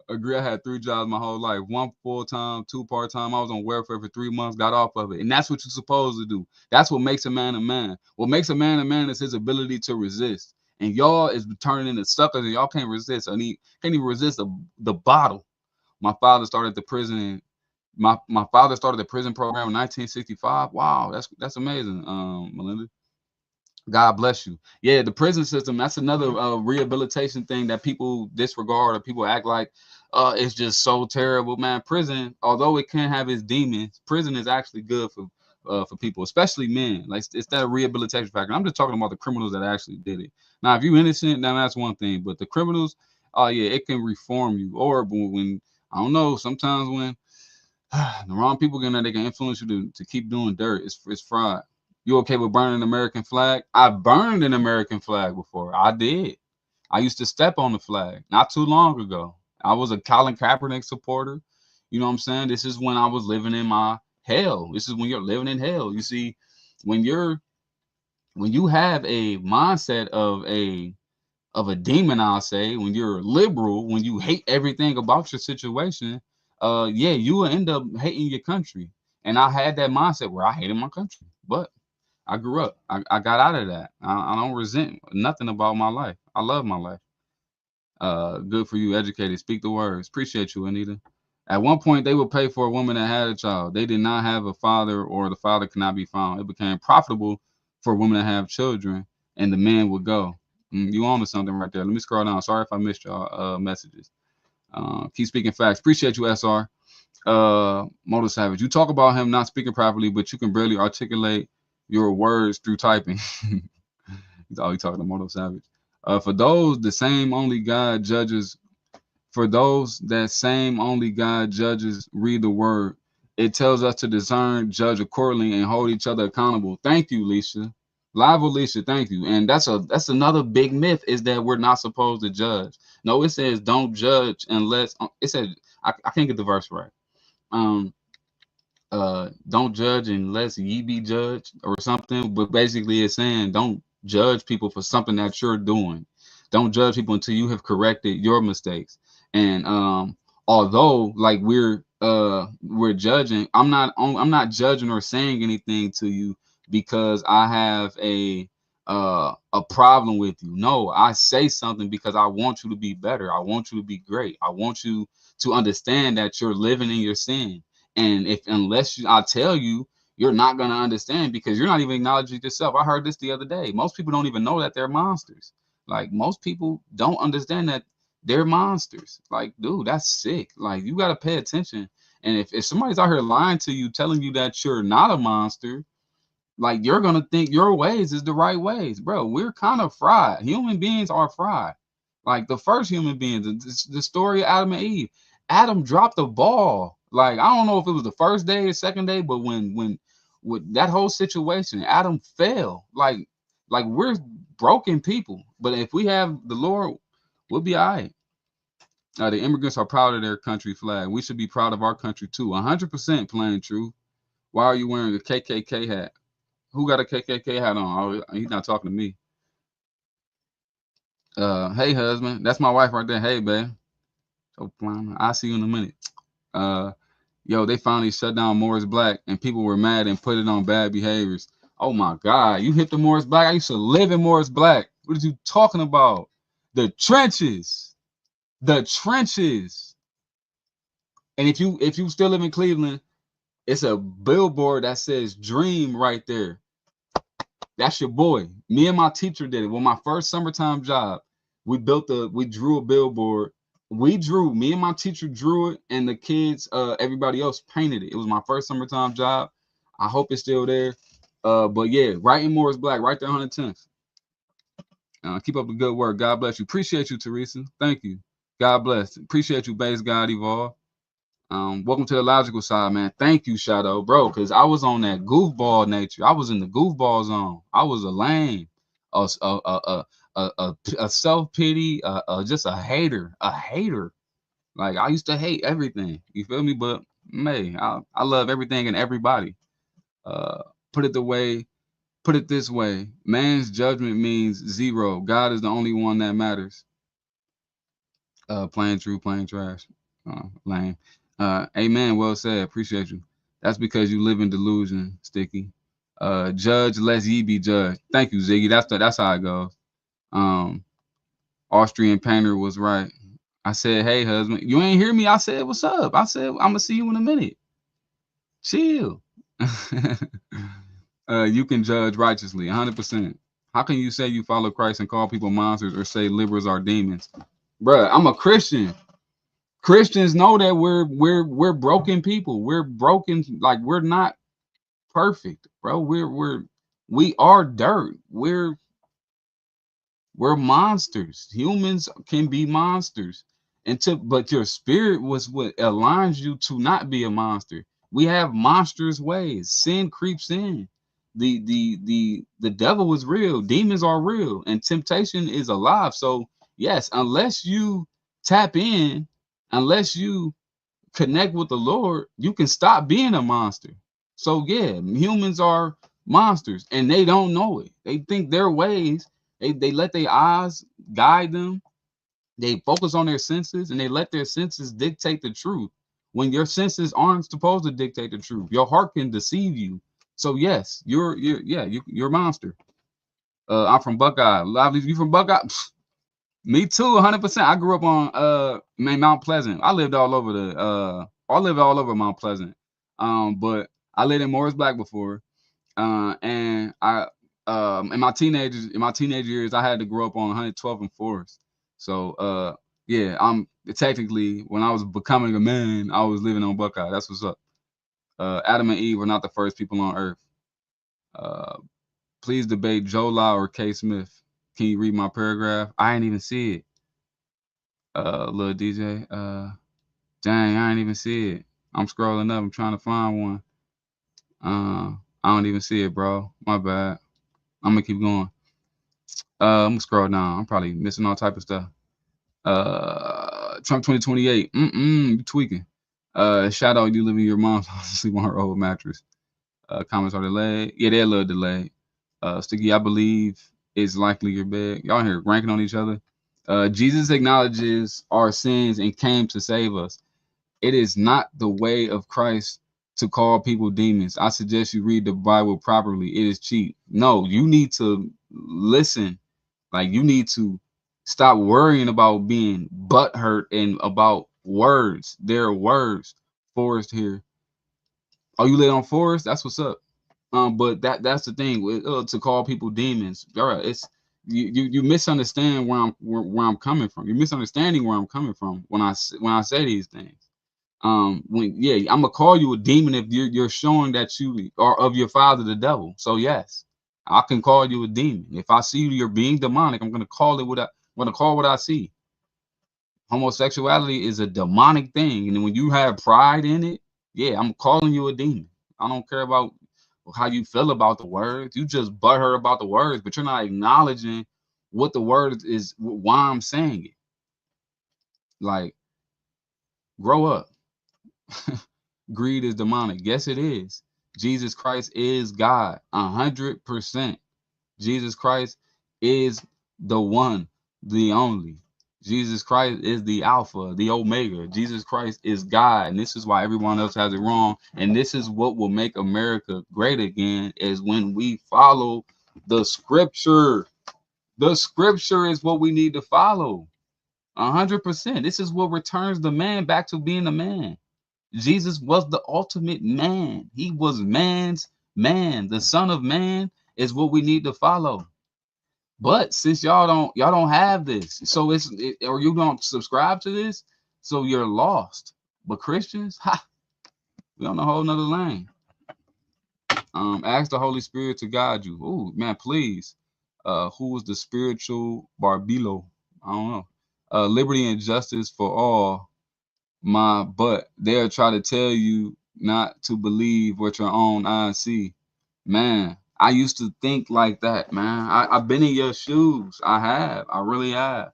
Agree. I had 3 jobs my whole life. One full time, 2 part time. I was on welfare for 3 months, got off of it. And that's what you're supposed to do. That's what makes a man a man. What makes a man is his ability to resist. And y'all is turning into suckers, and y'all can't resist. Can't even resist the bottle. My father started the prison, and my father started the prison program in 1965. Wow, that's amazing, Melinda. God bless you. Yeah, the prison system, that's another rehabilitation thing that people disregard, or people act like it's just so terrible. Man, prison, although it can have its demons, prison is actually good for people, especially men. Like, it's that rehabilitation factor. I'm just talking about the criminals that actually did it. Now, if you're innocent, then that's one thing. But the criminals, oh yeah, it can reform you. Or when I don't know, sometimes when the wrong people get in there, they can influence you to keep doing dirt. It's fraud. You okay with burning an American flag? I burned an American flag before. I did. I used to step on the flag not too long ago. I was a Colin Kaepernick supporter. You know what I'm saying? This is when I was living in my hell. This is when you're living in hell. You see, when you have a mindset of a demon, I'll say, when you're liberal, when you hate everything about your situation, yeah, you will end up hating your country. And I had that mindset where I hated my country, but I grew up. I got out of that. I don't resent nothing about my life. I love my life. Good for you, educated. Speak the words. Appreciate you, Anita. At one point, they would pay for a woman that had a child. They did not have a father, or the father could not be found. It became profitable for women to have children, and the men would go. You on to something right there. Let me scroll down. Sorry if I missed y'all messages. Keep speaking facts. Appreciate you, SR. Moto Savage. You talk about him not speaking properly, but you can barely articulate your words through typing. He's always talking to Moto Savage. For those, the same only God judges. For those that same only God judges, read the word. It tells us to discern, judge accordingly, and hold each other accountable. Thank you, Leisha. Live Alicia, thank you. And that's another big myth, is that we're not supposed to judge. No, it says don't judge unless it said I can't get the verse right. Don't judge unless ye be judged or something. But basically it's saying don't judge people for something that you're doing. Don't judge people until you have corrected your mistakes. And although like we're judging, I'm not judging or saying anything to you because I have a problem with you. No, I say something because I want you to be better. I want you to be great. I want you to understand that you're living in your sin. And I tell you, you're not gonna understand because you're not even acknowledging yourself. I heard this the other day. Most people don't even know that they're monsters. Like most people don't understand that they're monsters. Like, dude, that's sick. Like you gotta pay attention. And if somebody's out here lying to you, telling you that you're not a monster, like you're gonna think your ways is the right ways, bro. We're kind of fried. Human beings are fried. Like the first human beings, the story of Adam and Eve. Adam dropped the ball. Like I don't know if it was the first day or second day, but when with that whole situation, Adam fell. Like we're broken people, but if we have the Lord, we'll be all right. The immigrants are proud of their country flag. We should be proud of our country too. 100% plain truth. Why are you wearing a KKK hat? Who got a KKK hat on? Oh, he's not talking to me. Hey husband, that's my wife right there. Hey babe, I'll see you in a minute. Yo, they finally shut down Morris Black, and people were mad and put it on bad behaviors. Oh my God, you hit the Morris Black? I used to live in Morris Black. What are you talking about? The trenches, the trenches. And if you still live in Cleveland, it's a billboard that says "Dream" right there. That's your boy. Me and my teacher did it. Well, my first summertime job, we drew a billboard. Me and my teacher drew it, and the kids, everybody else painted it. It was my first summertime job. I hope it's still there. But yeah, right in Morris Black, right there, 110th. Keep up the good work. God bless you. Appreciate you, Teresa. Thank you. God bless. Appreciate you, Base God Evolve. Welcome to the logical side, man. Thank you, Shadow, bro, because I was on that goofball nature. I was in the goofball zone. I was a lame, a self-pity, just a hater. Like I used to hate everything. You feel me? But man, I love everything and everybody. Put it this way: man's judgment means zero. God is the only one that matters. Plain true, plain trash. Lame. Amen. Well said. Appreciate you. That's because you live in delusion, Sticky. Judge lest ye be judged. Thank you, Ziggy. That's how it goes. Austrian painter was right. I said, hey, husband. You ain't hear me. I said, what's up? I said, I'm gonna see you in a minute. Chill. You can judge righteously, 100%. How can you say you follow Christ and call people monsters or say liberals are demons? Bruh, I'm a Christian. Christians know that we're broken people. We're broken, like we're not perfect, bro. We are dirt. We're monsters. Humans can be monsters. But your spirit was what aligns you to not be a monster. We have monstrous ways. Sin creeps in. The devil is real. Demons are real, and temptation is alive. So yes, unless you tap in, unless you connect with the Lord, you can stop being a monster. So yeah, humans are monsters, and they don't know it. They think their ways. They let their eyes guide them. They focus on their senses, and they let their senses dictate the truth. When your senses aren't supposed to dictate the truth, your heart can deceive you. So yes, you're a monster. I'm from Buckeye. You from Buckeye? Me too, 100%. I grew up on Mount Pleasant. I lived all over Mount Pleasant. But I lived in Morris Black before. And in my teenage years, I had to grow up on 112 and Forest. So yeah, I'm technically, when I was becoming a man, I was living on Buckeye. That's what's up. Adam and Eve were not the first people on Earth. Uh, please debate Joe Law or K. Smith. Can you read my paragraph? I ain't even see it. Little DJ. Dang, I ain't even see it. I'm scrolling up. I'm trying to find one. I don't even see it, bro. My bad. I'm gonna keep going. I'm gonna scroll down. I'm probably missing all type of stuff. Trump 2028. You tweaking. Shout out you living your mom's house to sleep on her old mattress. Comments are delayed. Yeah, they're a little delayed. Sticky, I believe is likely your bed. Y'all here ranking on each other. Jesus acknowledges our sins and came to save us. It is not the way of Christ to call people demons. I suggest you read the Bible properly. It is cheap. No, you need to listen. Like, you need to stop worrying about being butthurt and about words. There are words. Forest here. Oh, you lit on Forest? That's what's up. But that's the thing with to call people demons. All right, it's you misunderstand where I'm coming from. You're misunderstanding where I'm coming from when I say these things. When yeah, I'm gonna call you a demon if you're showing that you are of your father, the devil. So yes, I can call you a demon. If I see you're being demonic, I'm gonna call it what I see. Homosexuality is a demonic thing, and when you have pride in it, yeah, I'm calling you a demon. I don't care about how you feel about the words. You just butthurt about the words, but you're not acknowledging what the word is, why I'm saying it. Like, grow up. Greed is demonic. Yes, it is. Jesus Christ is God, 100%. Jesus Christ is the one, the only. Jesus Christ is the Alpha, the Omega. Jesus Christ is God, and this is why everyone else has it wrong. And this is what will make America great again, is when we follow the scripture. The scripture is what we need to follow, 100%. This is what returns the man back to being a man. Jesus was the ultimate man. He was man's man. The Son of Man is what we need to follow. But since y'all don't have this, so or you don't subscribe to this, so you're lost. But Christians, we on a whole nother lane. Ask the Holy Spirit to guide you. Oh man, please. Who is the spiritual Barbilo? I don't know. Liberty and justice for all. But they'll try to tell you not to believe what your own eyes see. Man, I used to think like that, man. I've been in your shoes. I really have.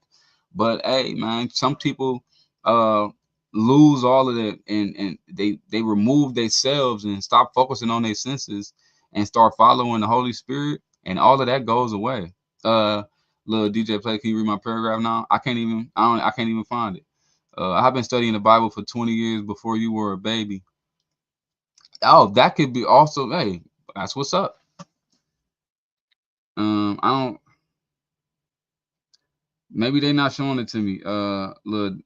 But hey, man, some people lose all of that, and they remove themselves and stop focusing on their senses and start following the Holy Spirit, and all of that goes away. Uh Little DJ Play, can you read my paragraph now? I can't even find it. I have been studying the Bible for 20 years before you were a baby. Oh, that could be also, hey, that's what's up. I don't, maybe they're not showing it to me, little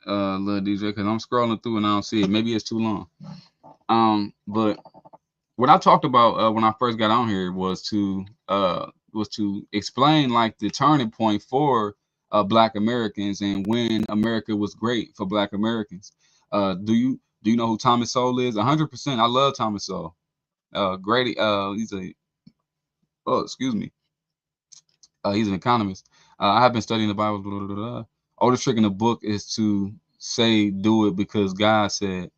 DJ, because I'm scrolling through and I don't see it. Maybe it's too long. But what I talked about when I first got on here was to explain like the turning point for Black Americans and when America was great for Black Americans. Do you know who Thomas Sowell is? 100%. I love Thomas Sowell. Great. Excuse me. He's an economist. I have been studying the Bible. Blah, blah, blah. Oldest trick in the book is to say, do it because God said.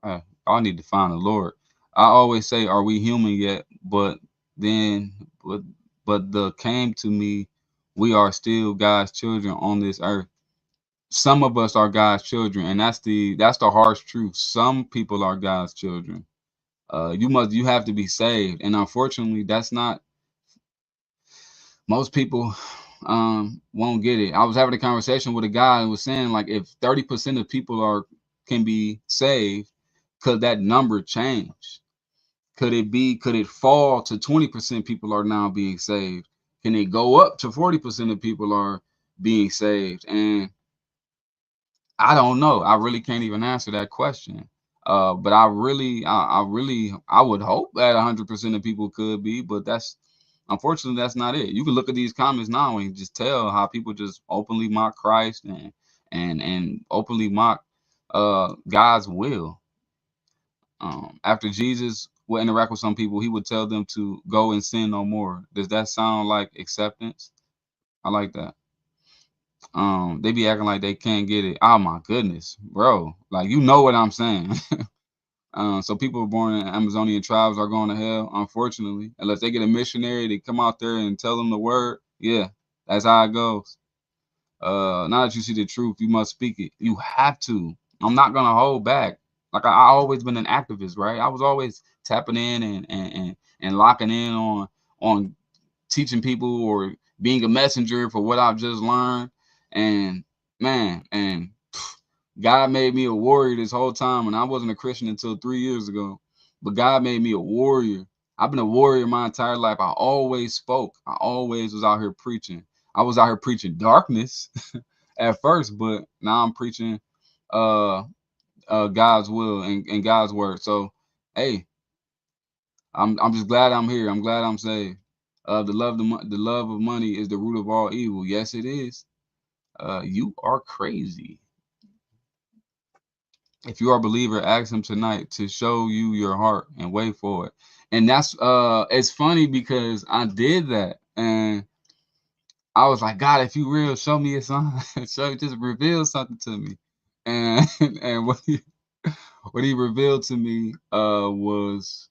I need to find the Lord. I always say, are we human yet? But then, but the came to me, we are still God's children on this earth. Some of us are God's children, and that's the harsh truth. Some people are God's children. You have to be saved, and unfortunately, that's not. Most people won't get it. I was having a conversation with a guy who was saying, like, if 30% of people can be saved, could that number change? Could it fall to 20% people are now being saved? Can it go up to 40% of people are being saved? And I don't know. I really can't even answer that question. But I would hope that 100% of people could be, but that's Unfortunately, that's not it. You can look at these comments now and just tell how people just openly mock Christ and openly mock God's will. After Jesus would interact with some people, he would tell them to go and sin no more. Does that sound like acceptance? I like that. They be acting like they can't get it. Oh my goodness, bro. Like, you know what I'm saying. So people born in Amazonian tribes are going to hell, unfortunately. Unless they get a missionary to come out there and tell them the word. Yeah, that's how it goes. Now that you see the truth, you must speak it. You have to. I'm not gonna hold back. Like, I always been an activist, right? I was always tapping in and locking in on teaching people or being a messenger for what I've just learned. And man, and God made me a warrior this whole time, and I wasn't a Christian until 3 years ago. But God made me a warrior. I've been a warrior my entire life. I always spoke. I always was out here preaching. I was out here preaching darkness at first, but now I'm preaching uh God's will and God's word. So hey, I'm just glad I'm here. I'm glad I'm saved. The love of money is the root of all evil. Yes, it is. You are crazy. If you are a believer, ask him tonight to show you your heart and wait for it. And that's it's funny because I did that and I was like, God, if you real, show me a sign. Just reveal something to me. And and what he revealed to me was,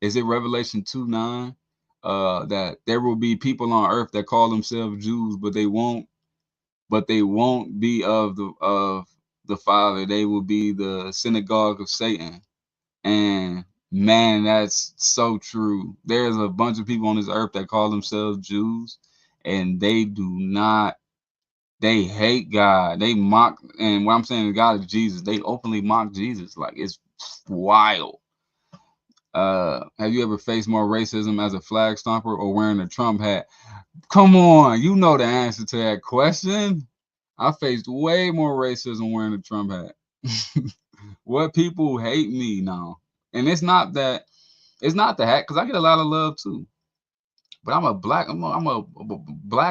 is it Revelation 2:9? That there will be people on earth that call themselves Jews, but they won't be of the Father. They will be the synagogue of Satan. And man, that's so true. There's a bunch of people on this earth that call themselves Jews, and they do not. They hate God. They mock, and what I'm saying is God is Jesus. They openly mock Jesus. Like, it's wild. Have you ever faced more racism as a flag stomper or wearing a Trump hat? Come on, you know the answer to that question. I faced way more racism wearing a Trump hat. What people hate me now, and it's not the hat, because I get a lot of love too. But I'm a black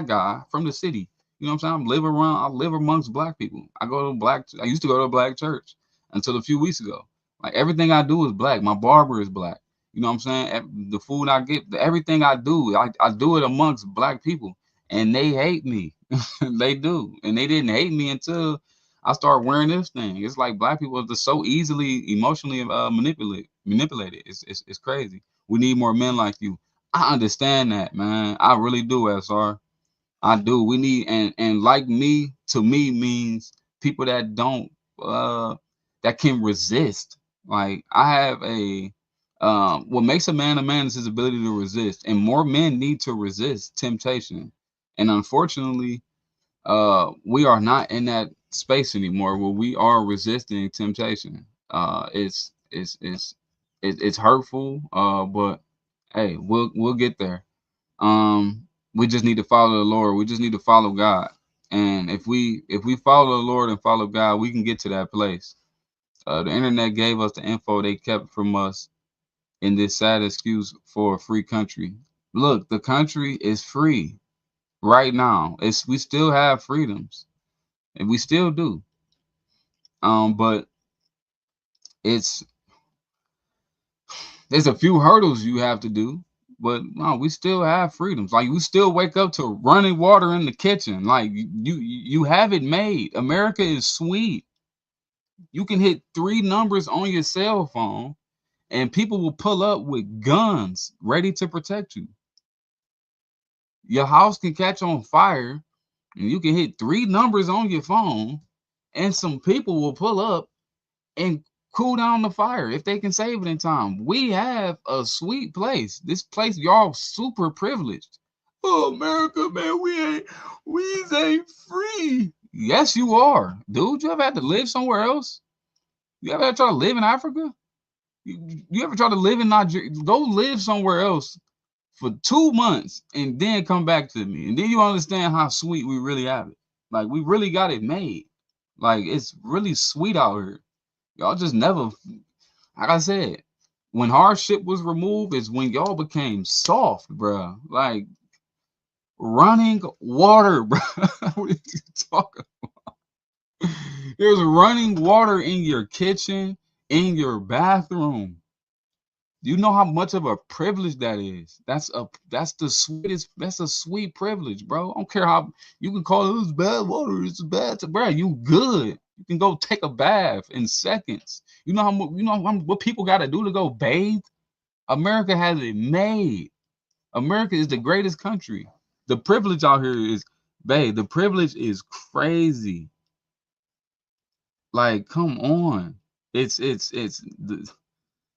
guy from the city. You know what I'm saying? I live amongst black people. I used to go to a black church until a few weeks ago. Like, everything I do is black. My barber is black. You know what I'm saying? The food I get, everything I do, I do it amongst black people, and they hate me. They do, and they didn't hate me until I started wearing this thing. It's like black people are just so easily emotionally manipulated. It's crazy. We need more men like you. I understand that, man. I really do, SR. I do. We need, and like me, to me, means people that don't that can resist. Like, I have a what makes a man is his ability to resist, and more men need to resist temptation. And unfortunately, we are not in that space anymore where we are resisting temptation. It's hurtful, but hey, we'll get there. We just need to follow the Lord. We just need to follow God. And if we follow the Lord and follow God, we can get to that place. The internet gave us the info they kept from us in this sad excuse for a free country. Look, the country is free right now. We still have freedoms, and we still do. But it's there's a few hurdles you have to do, but no, we still have freedoms. Like, we still wake up to running water in the kitchen. Like, you have it made. America is sweet. You can hit 3 numbers on your cell phone and people will pull up with guns ready to protect you. Your house can catch on fire and you can hit 3 numbers on your phone and some people will pull up and cool down the fire if they can save it in time. We have a sweet place. This place, y'all super privileged. Oh, America, man, we ain't free. Yes, you are. Dude, you ever had to live somewhere else? You ever had to try to live in Africa? You ever try to live in Nigeria? Go live somewhere else for 2 months and then come back to me. And then you understand how sweet we really have it. Like, we really got it made. Like, it's really sweet out here. Y'all just never, like I said, When hardship was removed is when y'all became soft, bro. Like running water, bro. What are you talking? There's running water in your kitchen, in your bathroom. You know how much of a privilege that is. That's the sweetest. That's a sweet privilege, bro. I don't care how you can call it, it's bad water. It's bad, bro. You good. You can go take a bath in seconds. You know what people got to do to go bathe. America has it made. America is the greatest country. The privilege out here is, babe. The privilege is crazy. Like, come on. It's the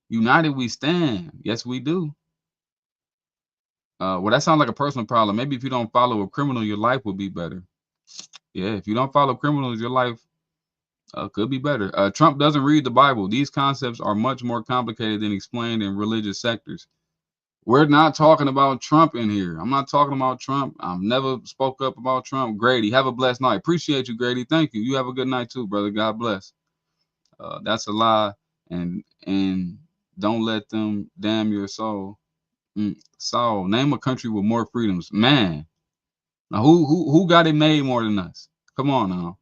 United we stand. Yes, we do. Well, that sounds like a personal problem. Maybe if you don't follow a criminal, your life will be better. Yeah, if you don't follow criminals, your life could be better. Trump doesn't read the Bible. These concepts are much more complicated than explained in religious sectors. We're not talking about Trump in here. I'm not talking about Trump. I've never spoke up about Trump. Grady, have a blessed night. Appreciate you, Grady. Thank you. You have a good night too, brother. God bless. That's a lie, and don't let them damn your soul. So name a country with more freedoms, man. Now who got it made more than us? Come on now.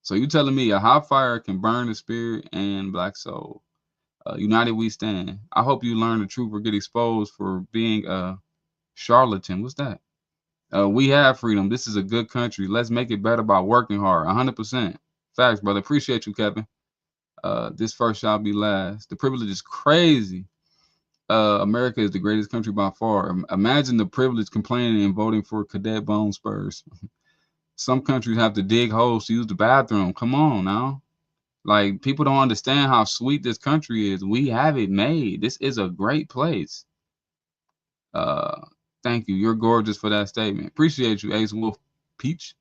So you telling me a hot fire can burn the spirit and black soul? United we stand. I hope you learn the truth or get exposed for being a charlatan. What's that? We have freedom. This is a good country. Let's make it better by working hard. 100%. Facts, brother. Appreciate you, Kevin. This first shall be last. The privilege is crazy. America is the greatest country by far. Imagine the privilege complaining and voting for Cadet Bone Spurs. Some countries have to dig holes to use the bathroom. Come on now. Like, people don't understand how sweet this country is. We have it made. This is a great place. Thank you. You're gorgeous for that statement. Appreciate you, Ace Wolf Peach.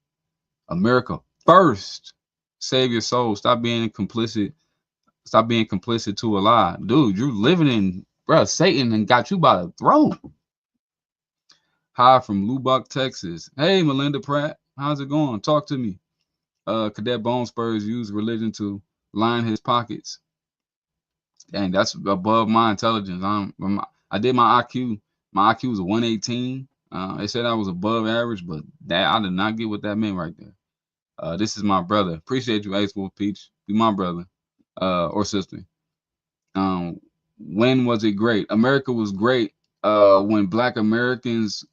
America first. Save your soul. Stop being complicit. Stop being complicit to a lie. Dude, you're living in, bro, Satan and got you by the throat. Hi from Lubbock, Texas. Hey, Melinda Pratt. How's it going? Talk to me. Cadet Bone Spurs used religion to line his pockets. Dang, that's above my intelligence. I did my IQ. My IQ was a 118. They said I was above average, but that I did not get what that meant right there. This is my brother. Appreciate you, Ace Wolf Peach. You my brother or sister. When was it great? America was great when Black Americans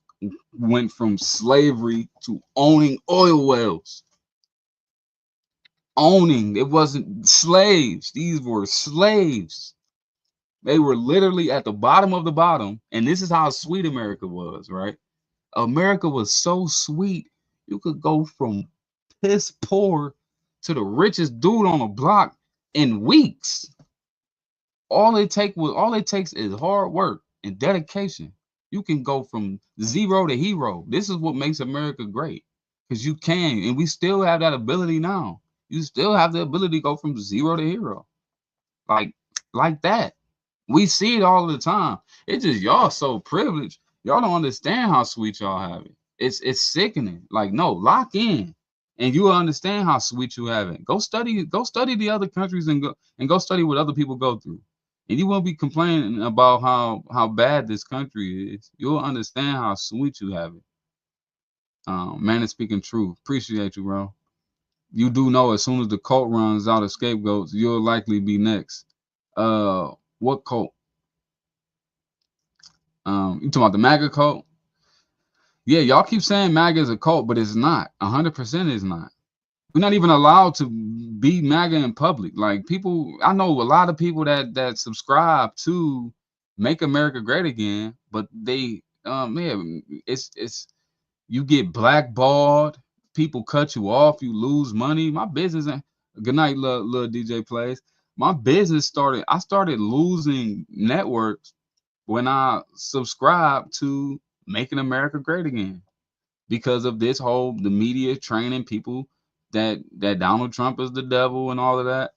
went from slavery to owning oil wells. Owning. It wasn't slaves. These were slaves. They were literally at the bottom of the bottom. And this is how sweet America was, right? America was so sweet. You could go from piss poor to the richest dude on the block in weeks. All it takes is hard work and dedication. You can go from zero to hero. This is what makes America great. Because you can, and we still have that ability now. You still have the ability to go from zero to hero. Like that. We see it all the time. It's just y'all so privileged. Y'all don't understand how sweet y'all have it. It's sickening. Like, no, lock in. And you will understand how sweet you have it. Go study the other countries and go study what other people go through. And you won't be complaining about how bad this country is. You'll understand how sweet you have it. Man is speaking truth. Appreciate you, bro. You do know as soon as the cult runs out of scapegoats, you'll likely be next. What cult? You talking about the MAGA cult? Yeah, y'all keep saying MAGA is a cult, but it's not. 100% is not. We're not even allowed to be MAGA in public. Like, people, I know a lot of people that subscribe to Make America Great Again, but they, man, it's you get blackballed, people cut you off, you lose money. My business, good night, little DJ Plays. My business I started losing networks when I subscribed to Making America Great Again because of the media training people that Donald Trump is the devil and all of that.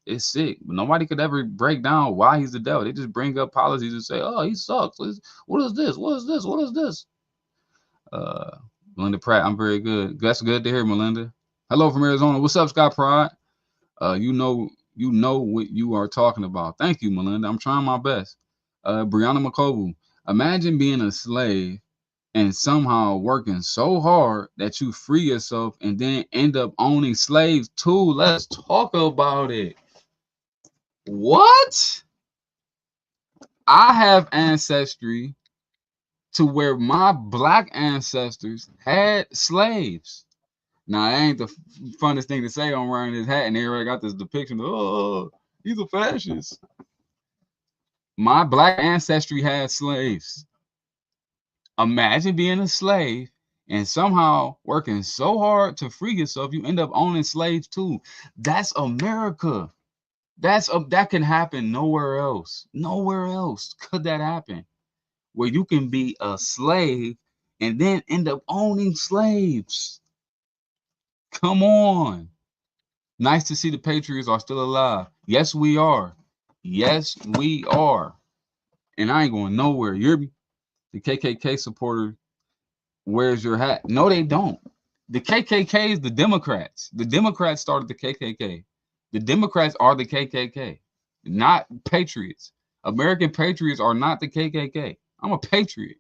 It's sick. But nobody could ever break down why he's the devil. They just bring up policies and say, oh, he sucks. What is this? What is this? What is this? Melinda Pratt, I'm very good. That's good to hear, Melinda. Hello from Arizona. What's up, Scott Pride? You know You know what you are talking about. Thank you, Melinda. I'm trying my best. Brianna Makovu. Imagine being a slave and somehow working so hard that you free yourself and then end up owning slaves too. Let's talk about it. What? I have ancestry to where my black ancestors had slaves. Now, that ain't the funnest thing to say on wearing his hat, and everybody got this depiction of, oh, he's a fascist. My black ancestry had slaves. Imagine being a slave and somehow working so hard to free yourself, you end up owning slaves too. That's America. That can happen nowhere else. Nowhere else could that happen. Where you can be a slave and then end up owning slaves. Come on. Nice to see the Patriots are still alive. Yes, we are. Yes, we are. And I ain't going nowhere. You're the KKK supporter. Where's your hat? No, they don't. The KKK is the Democrats. The Democrats started the KKK. The Democrats are the KKK, not patriots. American patriots are not the KKK. I'm a patriot.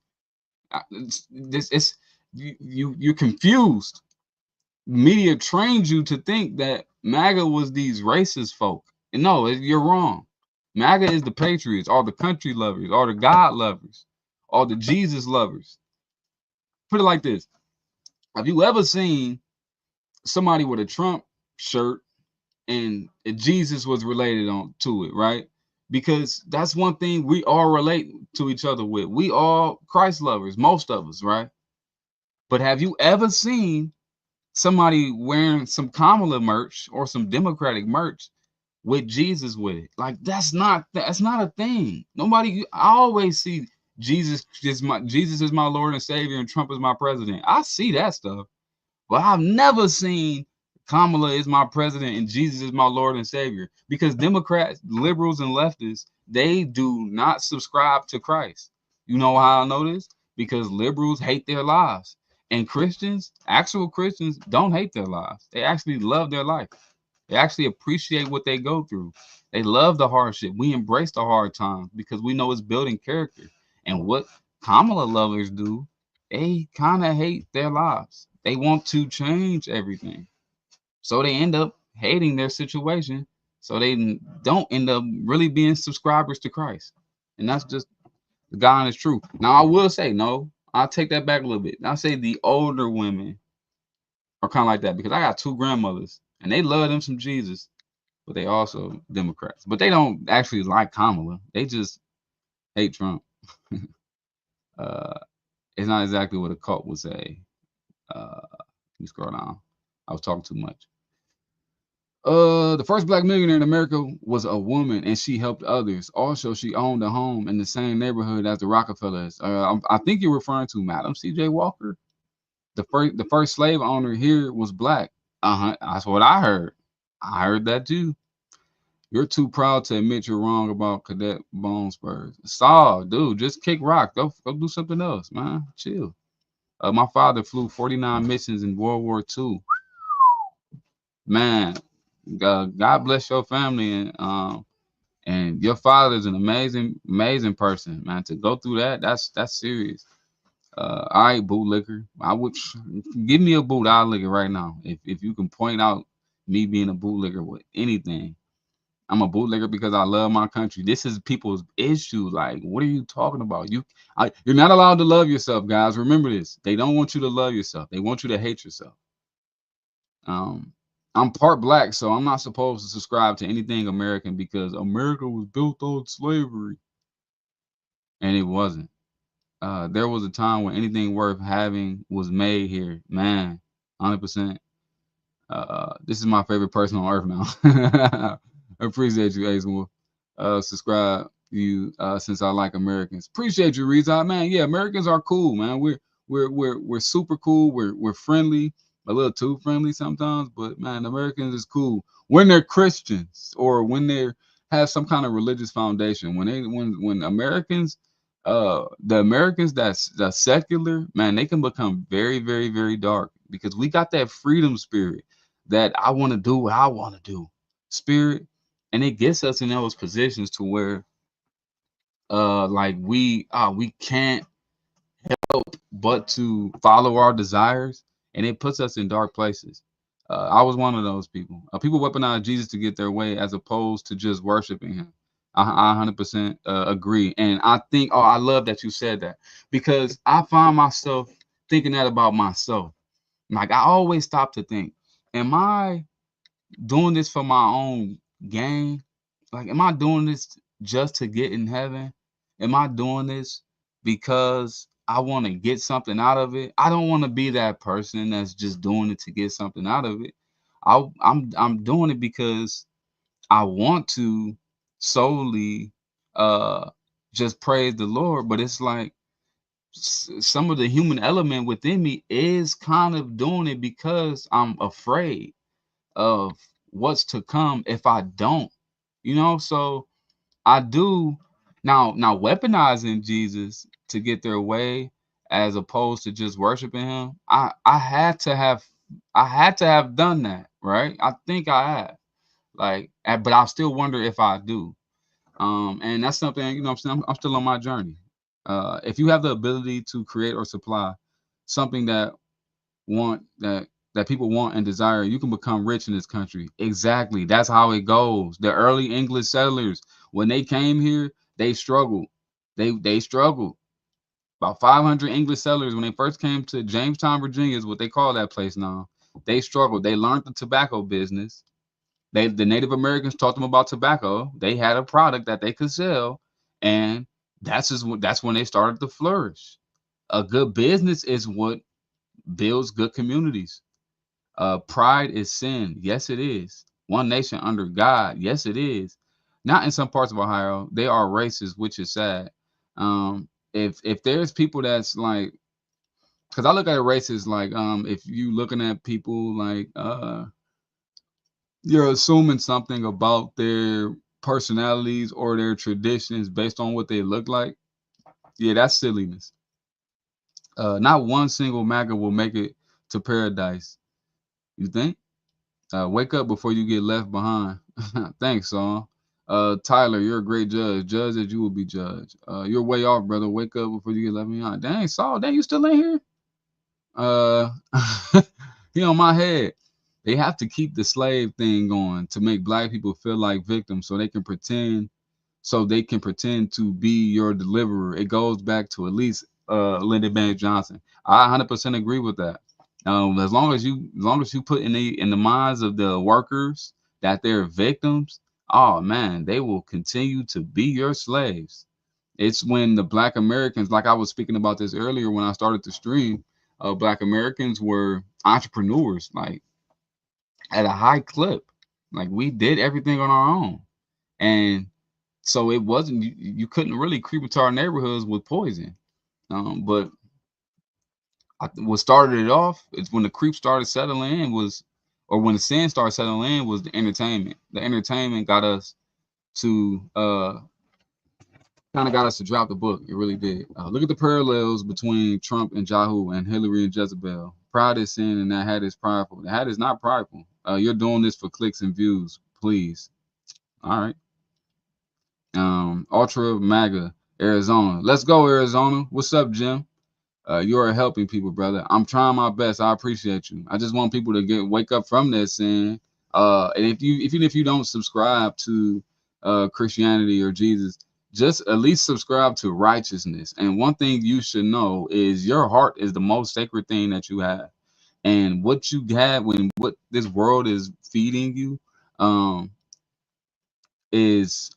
You're confused. Media trained you to think that MAGA was these racist folk. And no, you're wrong. MAGA is the patriots, all the country lovers, all the God lovers, all the Jesus lovers. Put it like this. Have you ever seen somebody with a Trump shirt and Jesus was related on to it, right? Because that's one thing we all relate to each other with. We all Christ lovers, most of us, right? But have you ever seen somebody wearing some Kamala merch or some Democratic merch with Jesus with it? Like that's not a thing. Nobody. I always see Jesus is my Lord and Savior and Trump is my president. I see that stuff, but I've never seen Kamala is my president and Jesus is my Lord and Savior, because Democrats, liberals, and leftists, they do not subscribe to Christ. You know how I know this? Because liberals hate their lives. And Christians, actual Christians, don't hate their lives. They actually love their life. They actually appreciate what they go through. They love the hardship. We embrace the hard times because we know it's building character. And what Kamala lovers do, they kind of hate their lives. They want to change everything. So they end up hating their situation. So they don't end up really being subscribers to Christ. And that's just the God honest truth. Now, I will say, no, I'll take that back a little bit. I'll say the older women are kind of like that, because I got two grandmothers and they love them some Jesus, but they also Democrats. But they don't actually like Kamala. They just hate Trump. It's not exactly what a cult would say. Let me scroll down. I was talking too much. The first black millionaire in America was a woman, and she helped others. Also, she owned a home in the same neighborhood as the Rockefellers. I think you're referring to Madam C.J. Walker. The first slave owner here was black. That's what I heard. I heard that too. You're too proud to admit you're wrong about Cadet Bone Spurs. Saw, dude, just kick rock. Go do something else, man. Chill. My father flew 49 missions in World War II. Man, God bless your family, and your father is an amazing person, man. To go through that's serious. All right, bootlicker. I would give me a boot. I'll lick it right now. If you can point out me being a bootlicker with anything, I'm a bootlicker because I love my country. This is people's issue. Like, what are you talking about? You're not allowed to love yourself, guys. Remember this. They don't want you to love yourself. They want you to hate yourself. I'm part black, so I'm not supposed to subscribe to anything American because America was built on slavery, and it wasn't. There was a time when anything worth having was made here, man. 100%. This is my favorite person on earth now. I appreciate you, Ace Wolf. Subscribe you since I like Americans. Appreciate you, Reza. Man, yeah, Americans are cool, man. We're super cool. We're friendly, a little too friendly sometimes, but man, Americans is cool when they're Christians or when they have some kind of religious foundation. When Americans, the Americans that's secular, man, they can become very, very, very dark because we got that freedom spirit that I want to do what I want to do spirit. and it gets us in those positions to where like we can't but to follow our desires, and it puts us in dark places. I was one of those people. People weaponize Jesus to get their way as opposed to just worshiping him. I 100% agree. And I think, oh, I love that you said that, because I find myself thinking that about myself. Like, I always stop to think, am I doing this for my own gain? Like, am I doing this just to get in heaven? Am I doing this because I want to get something out of it? I don't want to be that person that's just doing it to get something out of it. I'm doing it because I want to solely uh just praise the Lord, but it's like some of the human element within me is kind of doing it because I'm afraid of what's to come if I don't, so I do now weaponizing Jesus to get their way as opposed to just worshiping him. I had to have done that, right? I think I have. Like, but I still wonder if I do. And that's something, I'm still on my journey. If you have the ability to create or supply something want that people want and desire, you can become rich in this country. Exactly. That's how it goes. The early English settlers, when they came here, they struggled. They struggled. About 500 English settlers, when they first came to Jamestown, Virginia, is what they call that place now. They struggled. They learned the tobacco business. The Native Americans taught them about tobacco. They had a product that they could sell, and that's when they started to flourish. A good business is what builds good communities. Pride is sin. Yes, it is. One nation under God. Yes, it is. Not in some parts of Ohio. They are racist, which is sad. If there's people that's like, because I look at racist like, if you looking at people like, you're assuming something about their personalities or their traditions based on what they look like. Yeah, that's silliness. Not one single MAGA will make it to paradise. You think? Wake up before you get left behind. Thanks, son. Tyler, you're a great judge. Judge that you will be judged. You're way off, brother. Wake up before you get left behind. Dang, Saul, dang, you still in here? Uh, he on my head. They have to keep the slave thing going to make black people feel like victims, so they can pretend to be your deliverer. It goes back to at least Lyndon Baines Johnson. I 100% agree with that. As long as you put in the minds of the workers that they're victims, oh man, they will continue to be your slaves. It's when the Black Americans, like I was speaking about this earlier when I started the stream, Black Americans were entrepreneurs, like at a high clip. Like we did everything on our own, and so it wasn't you couldn't really creep into our neighborhoods with poison. But what started it off is when the creep started settling in or when the sin started settling in was the entertainment. The entertainment to kind of got us to drop the book. It really did. Look at the parallels between Trump and Yahoo and Hillary and Jezebel. Pride is sin, and that hat is prideful. The hat is not prideful. You're doing this for clicks and views, please. All right. Ultra MAGA, Arizona. Let's go, Arizona. What's up, Jim? You are helping people, brother. I'm trying my best. I appreciate you. I just want people to wake up from this, and even if you don't subscribe to Christianity or Jesus, just at least subscribe to righteousness. And one thing you should know is your heart is the most sacred thing that you have, and what you have when what this world is feeding you, is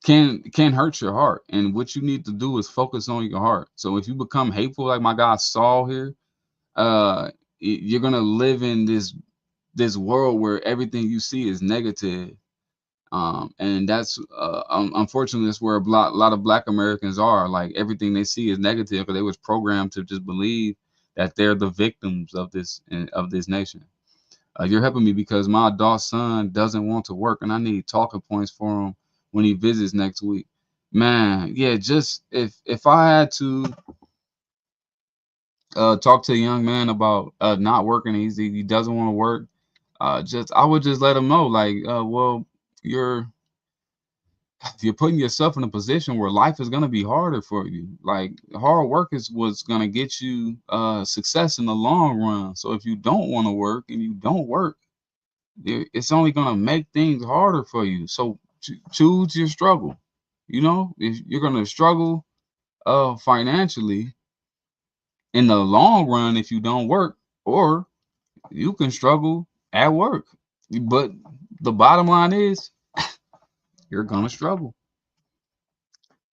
can hurt your heart. And what you need to do is focus on your heart. So if you become hateful, like my guy Saul here, you're gonna live in this world where everything you see is negative. And that's unfortunately that's where a lot of Black Americans are. Like everything they see is negative because they was programmed to just believe that they're the victims of this nation. You're helping me because my adult son doesn't want to work, and I need talking points for him when he visits next week. Man, yeah, just if I had to talk to a young man about not working, he doesn't want to work. I would just let him know, like, well, you're you're putting yourself in a position where life is gonna be harder for you. Like hard work is what's gonna get you success in the long run. So if you don't want to work and you don't work, it's only gonna make things harder for you. So choose your struggle. You know, if you're gonna struggle financially in the long run if you don't work, or you can struggle at work. But the bottom line is you're gonna struggle.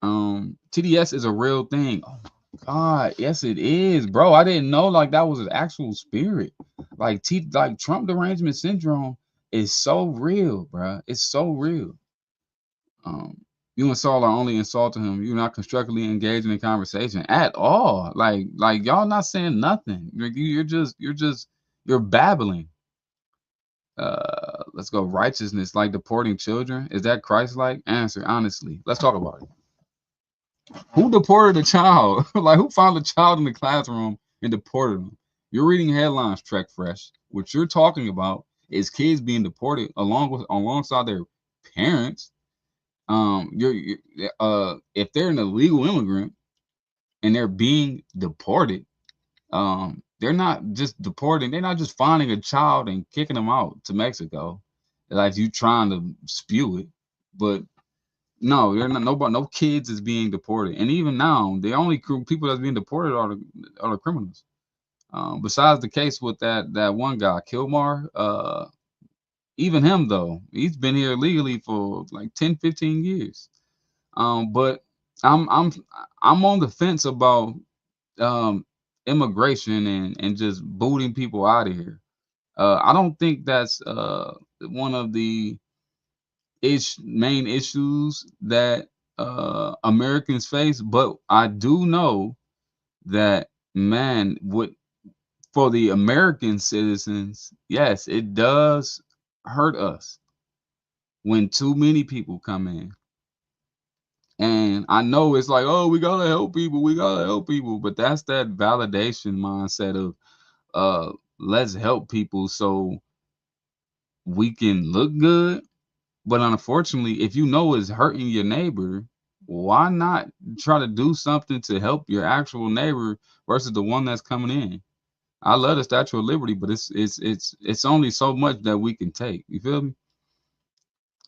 TDS is a real thing. Oh my God, yes it is, bro. I didn't know like that was an actual spirit. Like Trump derangement syndrome is so real, bro. It's so real. Um, you and Saul are only insulting him. You're not constructively engaging in conversation at all. Like y'all not saying nothing. You're babbling. Let's go. Righteousness, like deporting children. Is that Christ-like? Answer honestly. Let's talk about it. Who deported a child? Like who found a child in the classroom and deported them? You're reading headlines, Trek Fresh. What you're talking about is kids being deported alongside their parents. If they're an illegal immigrant and they're being deported, they're not just deporting. They're not just finding a child and kicking them out to Mexico, like you trying to spew it. But no, they're not. Nobody, no kids is being deported. And even now, the only people that's being deported are the criminals. Besides the case with that one guy, Kilmar, even him though, he's been here legally for like 10, 15 years. But I'm I'm I'm on the fence about um immigration and just booting people out of here. I don't think that's one of the main issues that Americans face, but I do know that man, what for the American citizens, yes, it does hurt us when too many people come in. And I know it's like, oh, we gotta help people, but that's that validation mindset of let's help people so we can look good. But unfortunately, if you know it's hurting your neighbor, why not try to do something to help your actual neighbor versus the one that's coming in? I love the Statue of Liberty, but it's only so much that we can take. You feel me?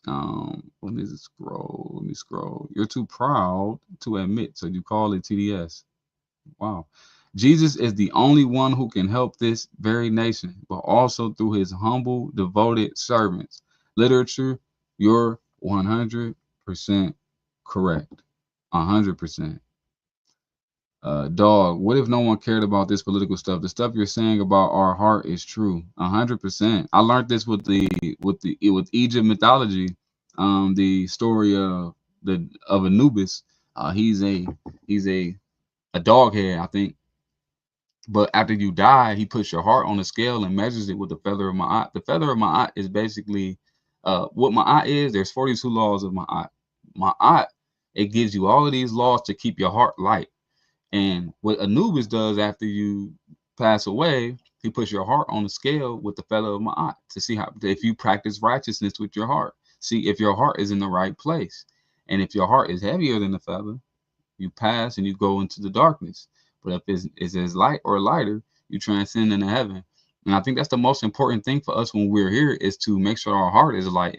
Let me scroll. Let me scroll. You're too proud to admit, so you call it TDS. Wow. Jesus is the only one who can help this very nation, but also through his humble, devoted servants. Literature, you're 100% correct. 100%. Dog, what if no one cared about this political stuff? The stuff you're saying about our heart is true. 100%. I learned this with Egypt mythology. The story of Anubis. He's a dog head, I think. But after you die, he puts your heart on a scale and measures it with the feather of Ma'at. The feather of Ma'at is basically what Ma'at is. There's 42 laws of Ma'at. Ma'at, it gives you all of these laws to keep your heart light. And what Anubis does after you pass away, he puts your heart on the scale with the feather of Ma'at to see how if you practice righteousness with your heart. See if your heart is in the right place. And if your heart is heavier than the feather, you pass and you go into the darkness. But if it's as light or lighter, you transcend into heaven. And I think that's the most important thing for us when we're here is to make sure our heart is light.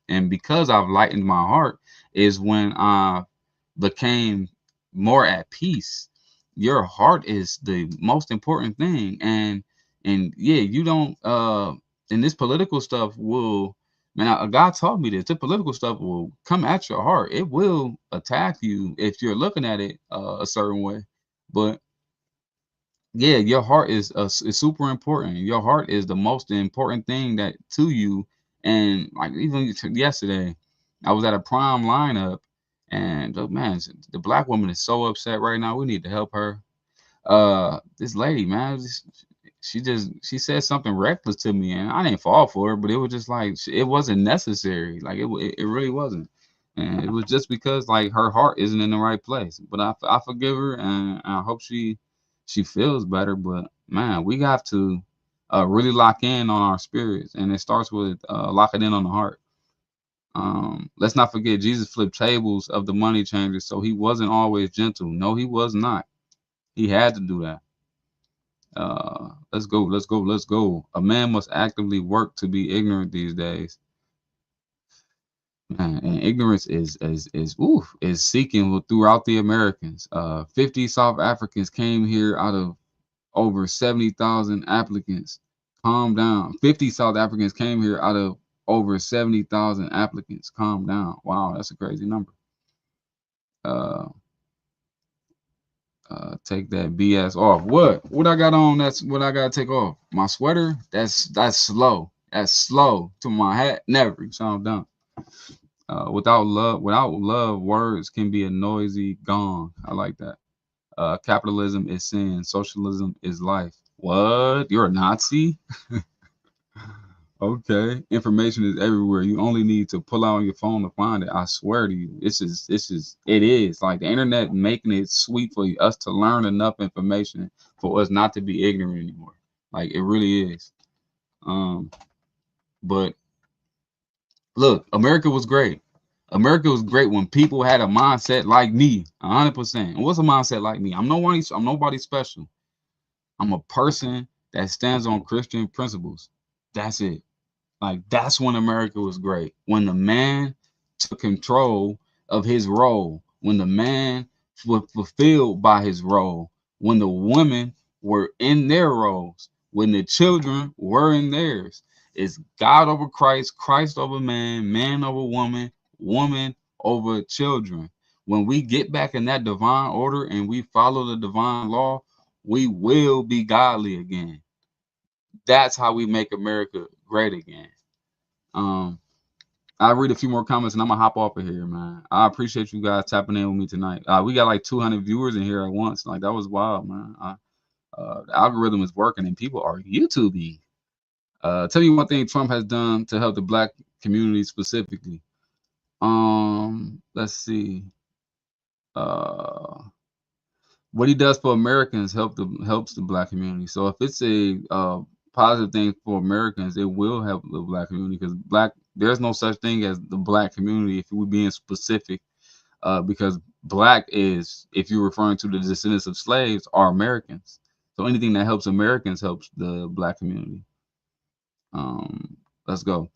And because I've lightened my heart is when I became more at peace. Your heart is the most important thing. And yeah, you don't and this political stuff will man, God taught me this. The political stuff will come at your heart. It will attack you if you're looking at it a certain way. But yeah, your heart is super important. Your heart is the most important thing that to you. And like even yesterday, I was at a prime lineup, and man, the black woman is so upset right now. We need to help her. This lady, man, she said something reckless to me, and I didn't fall for it, but it was just like it wasn't necessary. Like it really wasn't, and it was just because like her heart isn't in the right place. But I forgive her, and I hope she feels better. But man, we have to really lock in on our spirits, and it starts with locking in on the heart. Let's not forget Jesus flipped tables of the money changers, so he wasn't always gentle. No, he was not. He had to do that. Let's go, let's go, let's go. A man must actively work to be ignorant these days. Man, and ignorance is seeking throughout the Americans. 50 South Africans came here out of over 70,000 applicants. Calm down. 50 South Africans came here out of over 70,000 applicants. Calm down. Wow, that's a crazy number. Uh, take that BS off. What I got on? That's what I gotta take off. My sweater. That's slow. That's slow. To my hat, never. So I'm done. Without love, words can be a noisy gong. I like that. Capitalism is sin. Socialism is life. What? You're a Nazi? Okay. Information is everywhere. You only need to pull out your phone to find it. I swear to you. It is like the internet making it sweet for us to learn enough information for us not to be ignorant anymore. Like it really is. But look, America was great. America was great when people had a mindset like me, 100%. And what's a mindset like me? I'm nobody special. I'm a person that stands on Christian principles. That's it. Like that's when America was great. When the man took control of his role, when the man was fulfilled by his role, when the women were in their roles, when the children were in theirs. It's God over Christ, Christ over man, man over woman, woman over children. When we get back in that divine order and we follow the divine law, we will be godly again. That's how we make America great again. I'll read a few more comments and I'm gonna hop off of here, man. I appreciate you guys tapping in with me tonight. We got like 200 viewers in here at once. Like that was wild, man. The algorithm is working and people are YouTubing. Tell me one thing Trump has done to help the black community specifically. Let's see. What he does for Americans helps the black community. So if it's a positive thing for Americans, it will help the black community because there's no such thing as the black community if we're being specific. Because black is, if you're referring to the descendants of slaves, are Americans. So anything that helps Americans helps the black community. Let's go.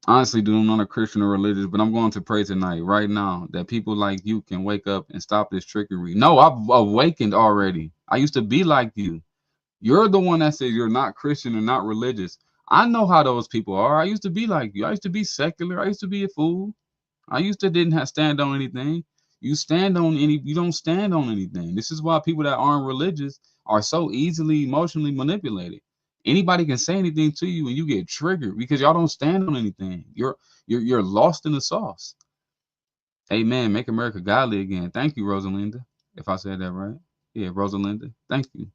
Honestly, dude, I'm not a Christian or religious, but I'm going to pray tonight, right now, that people like you can wake up and stop this trickery. No, I've awakened already. I used to be like you. You're the one that says you're not Christian or not religious. I know how those people are. I used to be like you. I used to be secular. I used to be a fool. I used to didn't stand on anything. You don't stand on anything. This is why people that aren't religious are so easily emotionally manipulated. Anybody can say anything to you and you get triggered because y'all don't stand on anything. You're lost in the sauce. Amen. Make America godly again. Thank you, Rosalinda. If I said that right. Yeah, Rosalinda. Thank you.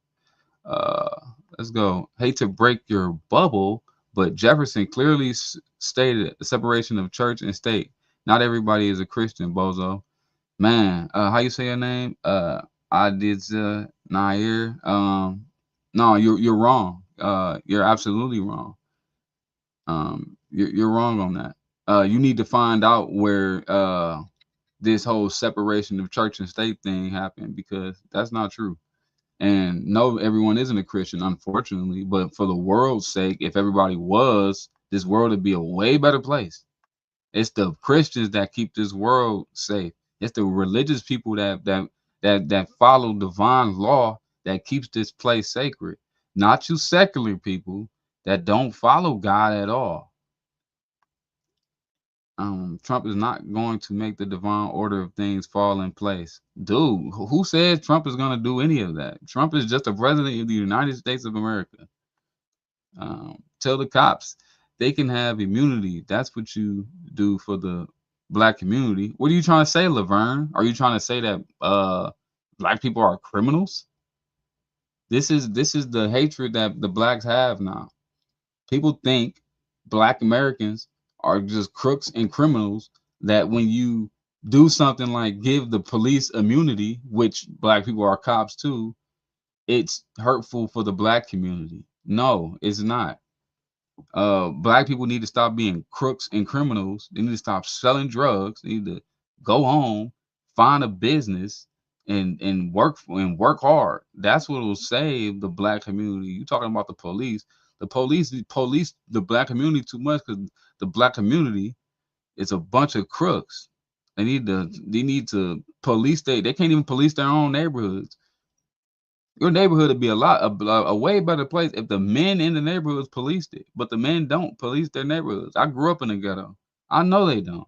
Let's go. Hate to break your bubble, but Jefferson clearly stated the separation of church and state. Not everybody is a Christian, bozo. Man, how you say your name? I did Nair. No, you're wrong. You're absolutely wrong. You're wrong on that. You need to find out where this whole separation of church and state thing happened because that's not true. And no, everyone isn't a Christian, unfortunately. But for the world's sake, if everybody was, this world would be a way better place. It's the Christians that keep this world safe. It's the religious people that follow divine law that keeps this place sacred. Not you secular people that don't follow God at all. Trump is not going to make the divine order of things fall in place. Dude, who says Trump is going to do any of that? Trump is just a president of the United States of America. Tell the cops they can have immunity. That's what you do for the black community. What are you trying to say, Laverne? Are you trying to say that black people are criminals? This is the hatred that the blacks have now. People think black Americans are just crooks and criminals, that when you do something like give the police immunity, which black people are cops too, it's hurtful for the black community. No, it's not. Black people need to stop being crooks and criminals. They need to stop selling drugs. They need to go home, find a business, and work hard. That's what will save the black community. You talking about the police? The police the black community too much because the black community is a bunch of crooks. They need to police they can't even police their own neighborhoods. Your neighborhood would be a way better place if the men in the neighborhoods policed it, but the men don't police their neighborhoods. I grew up in the ghetto. I know they don't.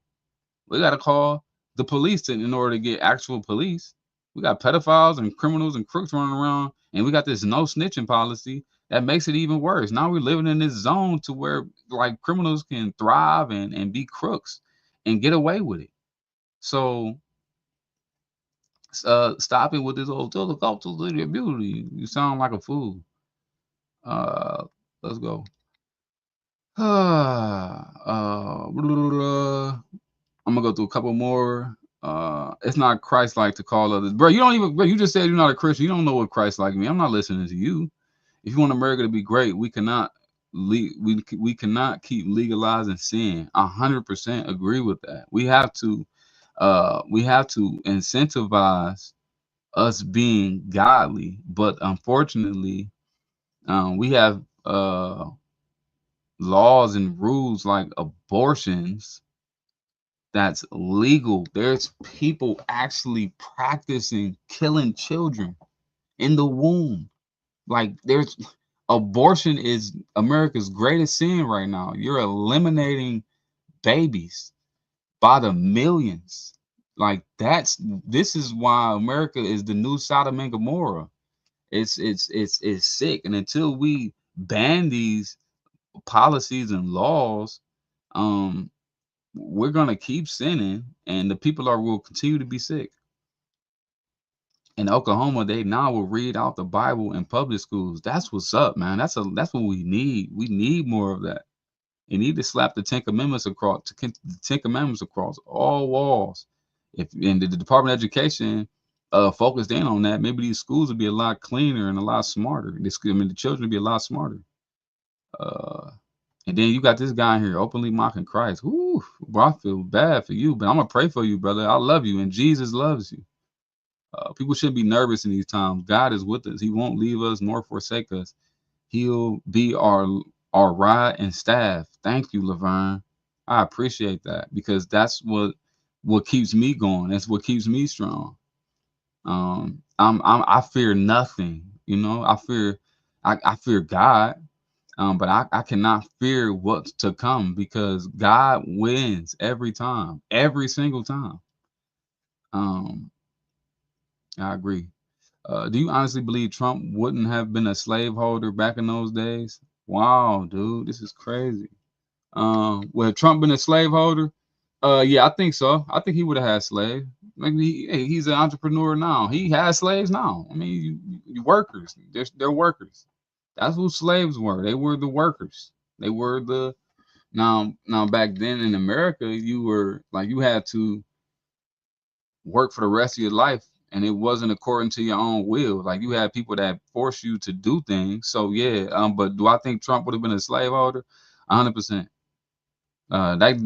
We gotta call the police in order to get actual police. We got pedophiles and criminals and crooks running around, and we got this no snitching policy that makes it even worse. Now we're living in this zone to where like criminals can thrive and be crooks and get away with it. So stop it with this old tell the cultural beauty. You sound like a fool. Uh, let's go. I'm gonna go through a couple more. It's not Christ-like to call others, bro. You don't even, bro. You just said you're not a Christian. You don't know what Christ-like means. I'm not listening to you. If you want America to be great, we cannot we cannot keep legalizing sin. 100% agree with that. We have to incentivize us being godly, but unfortunately, we have laws and rules like abortions that's legal. There's people actually practicing killing children in the womb. Like there's abortion is America's greatest sin right now. You're eliminating babies by the millions. Like this is why America is the new Sodom and Gomorrah. It's sick. And until we ban these policies and laws, um, we're gonna keep sinning, and the people will continue to be sick. In Oklahoma, they now will read out the Bible in public schools. That's what's up, man. That's what we need. We need more of that. You need to slap the Ten Commandments across all walls. If and the Department of Education focused in on that, maybe these schools would be a lot cleaner and a lot smarter. The children would be a lot smarter. Uh, and then you got this guy here openly mocking Christ. Whoo, bro, I feel bad for you, but I'm gonna pray for you, brother. I love you, and Jesus loves you. People shouldn't be nervous in these times. God is with us. He won't leave us nor forsake us. He'll be our rod and staff. Thank you, Laverne. I appreciate that because that's what keeps me going. That's what keeps me strong. I fear nothing. You know, I fear God. But I cannot fear what's to come because God wins every time, every single time. Um, I agree. Do you honestly believe Trump wouldn't have been a slaveholder back in those days? Wow, dude, this is crazy. Would have Trump been a slaveholder? Yeah, I think so. I think he would have had slaves. Maybe he's an entrepreneur now. He has slaves now. I mean, you workers. They're workers. That's who slaves were. They were the workers. They were the now back then in America, you had to work for the rest of your life, and it wasn't according to your own will. Like you had people that force you to do things. So yeah, but do I think Trump would have been a slaveholder? 100%. That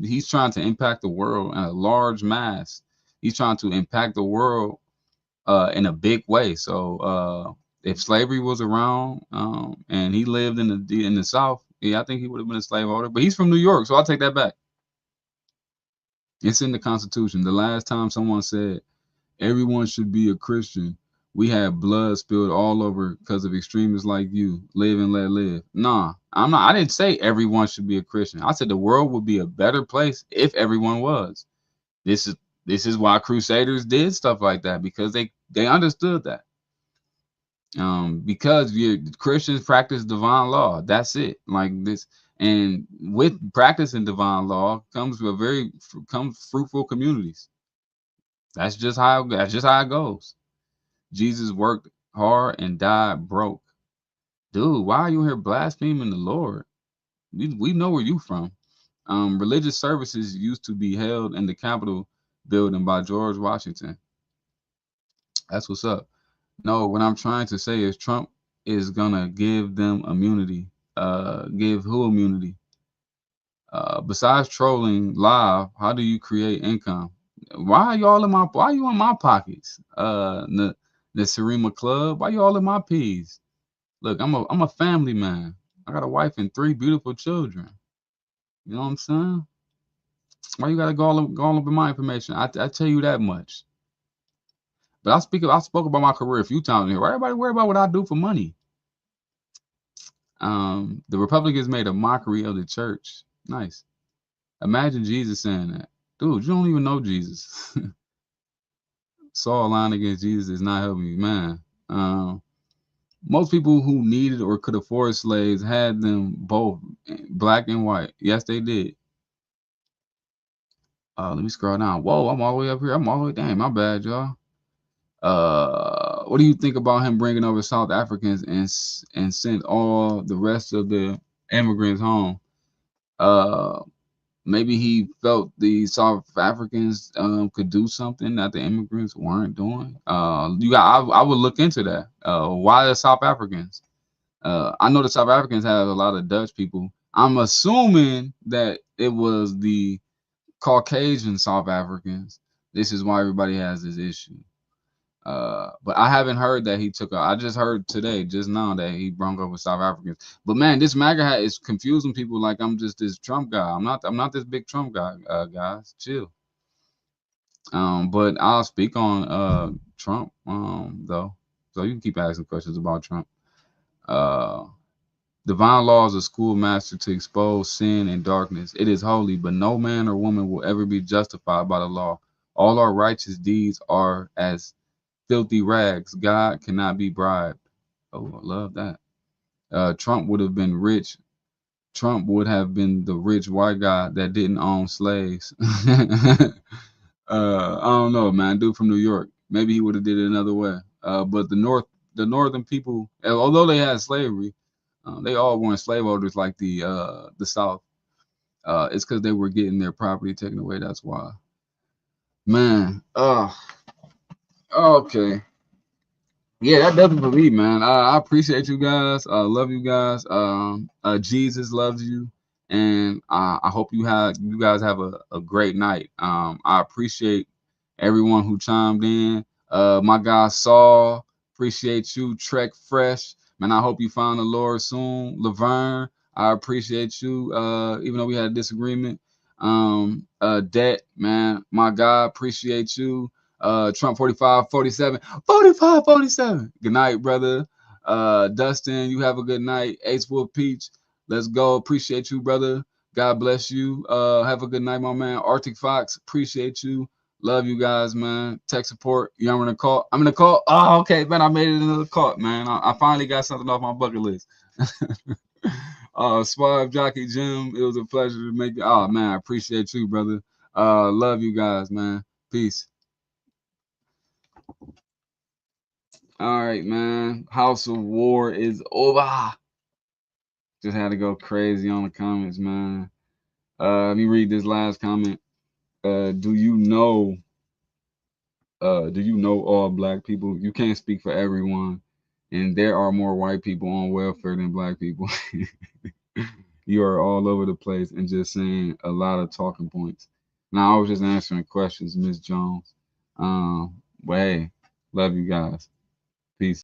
he's trying to impact the world in a large mass. He's trying to impact the world in a big way. So if slavery was around and he lived in the South, yeah, I think he would have been a slaveholder. But he's from New York, so I'll take that back. It's in the Constitution. The last time someone said everyone should be a Christian, we had blood spilled all over because of extremists like you. Live and let live. Nah, I'm not. I didn't say everyone should be a Christian. I said the world would be a better place if everyone was. This is this is why Crusaders did stuff like that because they understood that. Because Christians practice divine law. That's it. Like this, and with practicing divine law comes comes fruitful communities. That's just how it goes. Jesus worked hard and died broke. Dude, why are you here blaspheming the Lord? We know where you from. Religious services used to be held in the Capitol building by George Washington. That's what's up. No, what I'm trying to say is Trump is gonna give them immunity. give who immunity? Besides trolling live, how do you create income? Why you in my pockets? The Serema Club, why you all in my peas? Look, I'm a family man. I got a wife and 3 beautiful children. You know what I'm saying? Why you gotta go all up in my information? I tell you that much. But I spoke about my career a few times here. Why everybody worry about what I do for money? The Republicans made a mockery of the church. Nice. Imagine Jesus saying that. Dude, you don't even know Jesus. Saul lying against Jesus is not helping you, man. Most people who needed or could afford slaves had them both black and white. Yes, they did. Let me scroll down. Whoa, I'm all the way up here. I'm all the way down. My bad, y'all. What do you think about him bringing over South Africans and sent all the rest of the immigrants home? Uh, Maybe he felt the South Africans could do something that the immigrants weren't doing. I would look into that. Why the South Africans? I know the South Africans have a lot of Dutch people. I'm assuming that it was the Caucasian South Africans. This is why everybody has this issue. But I haven't heard that he took. I just heard today, just now, that he brought over South Africans. But man, this MAGA hat is confusing people. Like I'm just this Trump guy. I'm not. I'm not this big Trump guy. Guys, chill. But I'll speak on Trump. Though, so you can keep asking questions about Trump. Uh, Divine law is a schoolmaster to expose sin and darkness. It is holy, but no man or woman will ever be justified by the law. All our righteous deeds are as filthy rags. God cannot be bribed. Oh, I love that. Trump would have been rich. Trump would have been the rich white guy that didn't own slaves. I don't know, man. Dude from New York. Maybe he would have did it another way. But the northern people, although they had slavery, they all weren't slave owners like the South. It's because they were getting their property taken away. That's why. Man. Okay. Yeah, that does it for me, man. I appreciate you guys. I love you guys. Jesus loves you, and I hope you guys have a great night. I appreciate everyone who chimed in. My guy Saul, appreciate you. Trek Fresh, man. I hope you find the Lord soon. Laverne, I appreciate you. Even though we had a disagreement. Debt, man. My guy, appreciate you. Trump 45, 47, 45, 47. Good night, brother. Dustin, you have a good night. Ace Wolf Peach, let's go. Appreciate you, brother. God bless you. Have a good night, my man. Arctic Fox, appreciate you. Love you guys, man. Tech support. I'm in the call. I'm in the call. Oh, okay, man. I made it into the call, man. I finally got something off my bucket list. Suave Jockey Jim, it was a pleasure to make it. Oh man, I appreciate you, brother. Love you guys, man. Peace. All right, man. House of War is over. Just had to go crazy on the comments, man. Let me read this last comment. Do you know all black people? You can't speak for everyone, and there are more white people on welfare than black people. You are all over the place and just saying a lot of talking points. Now I was just answering questions, Miss Jones. But hey, love you guys. Peace.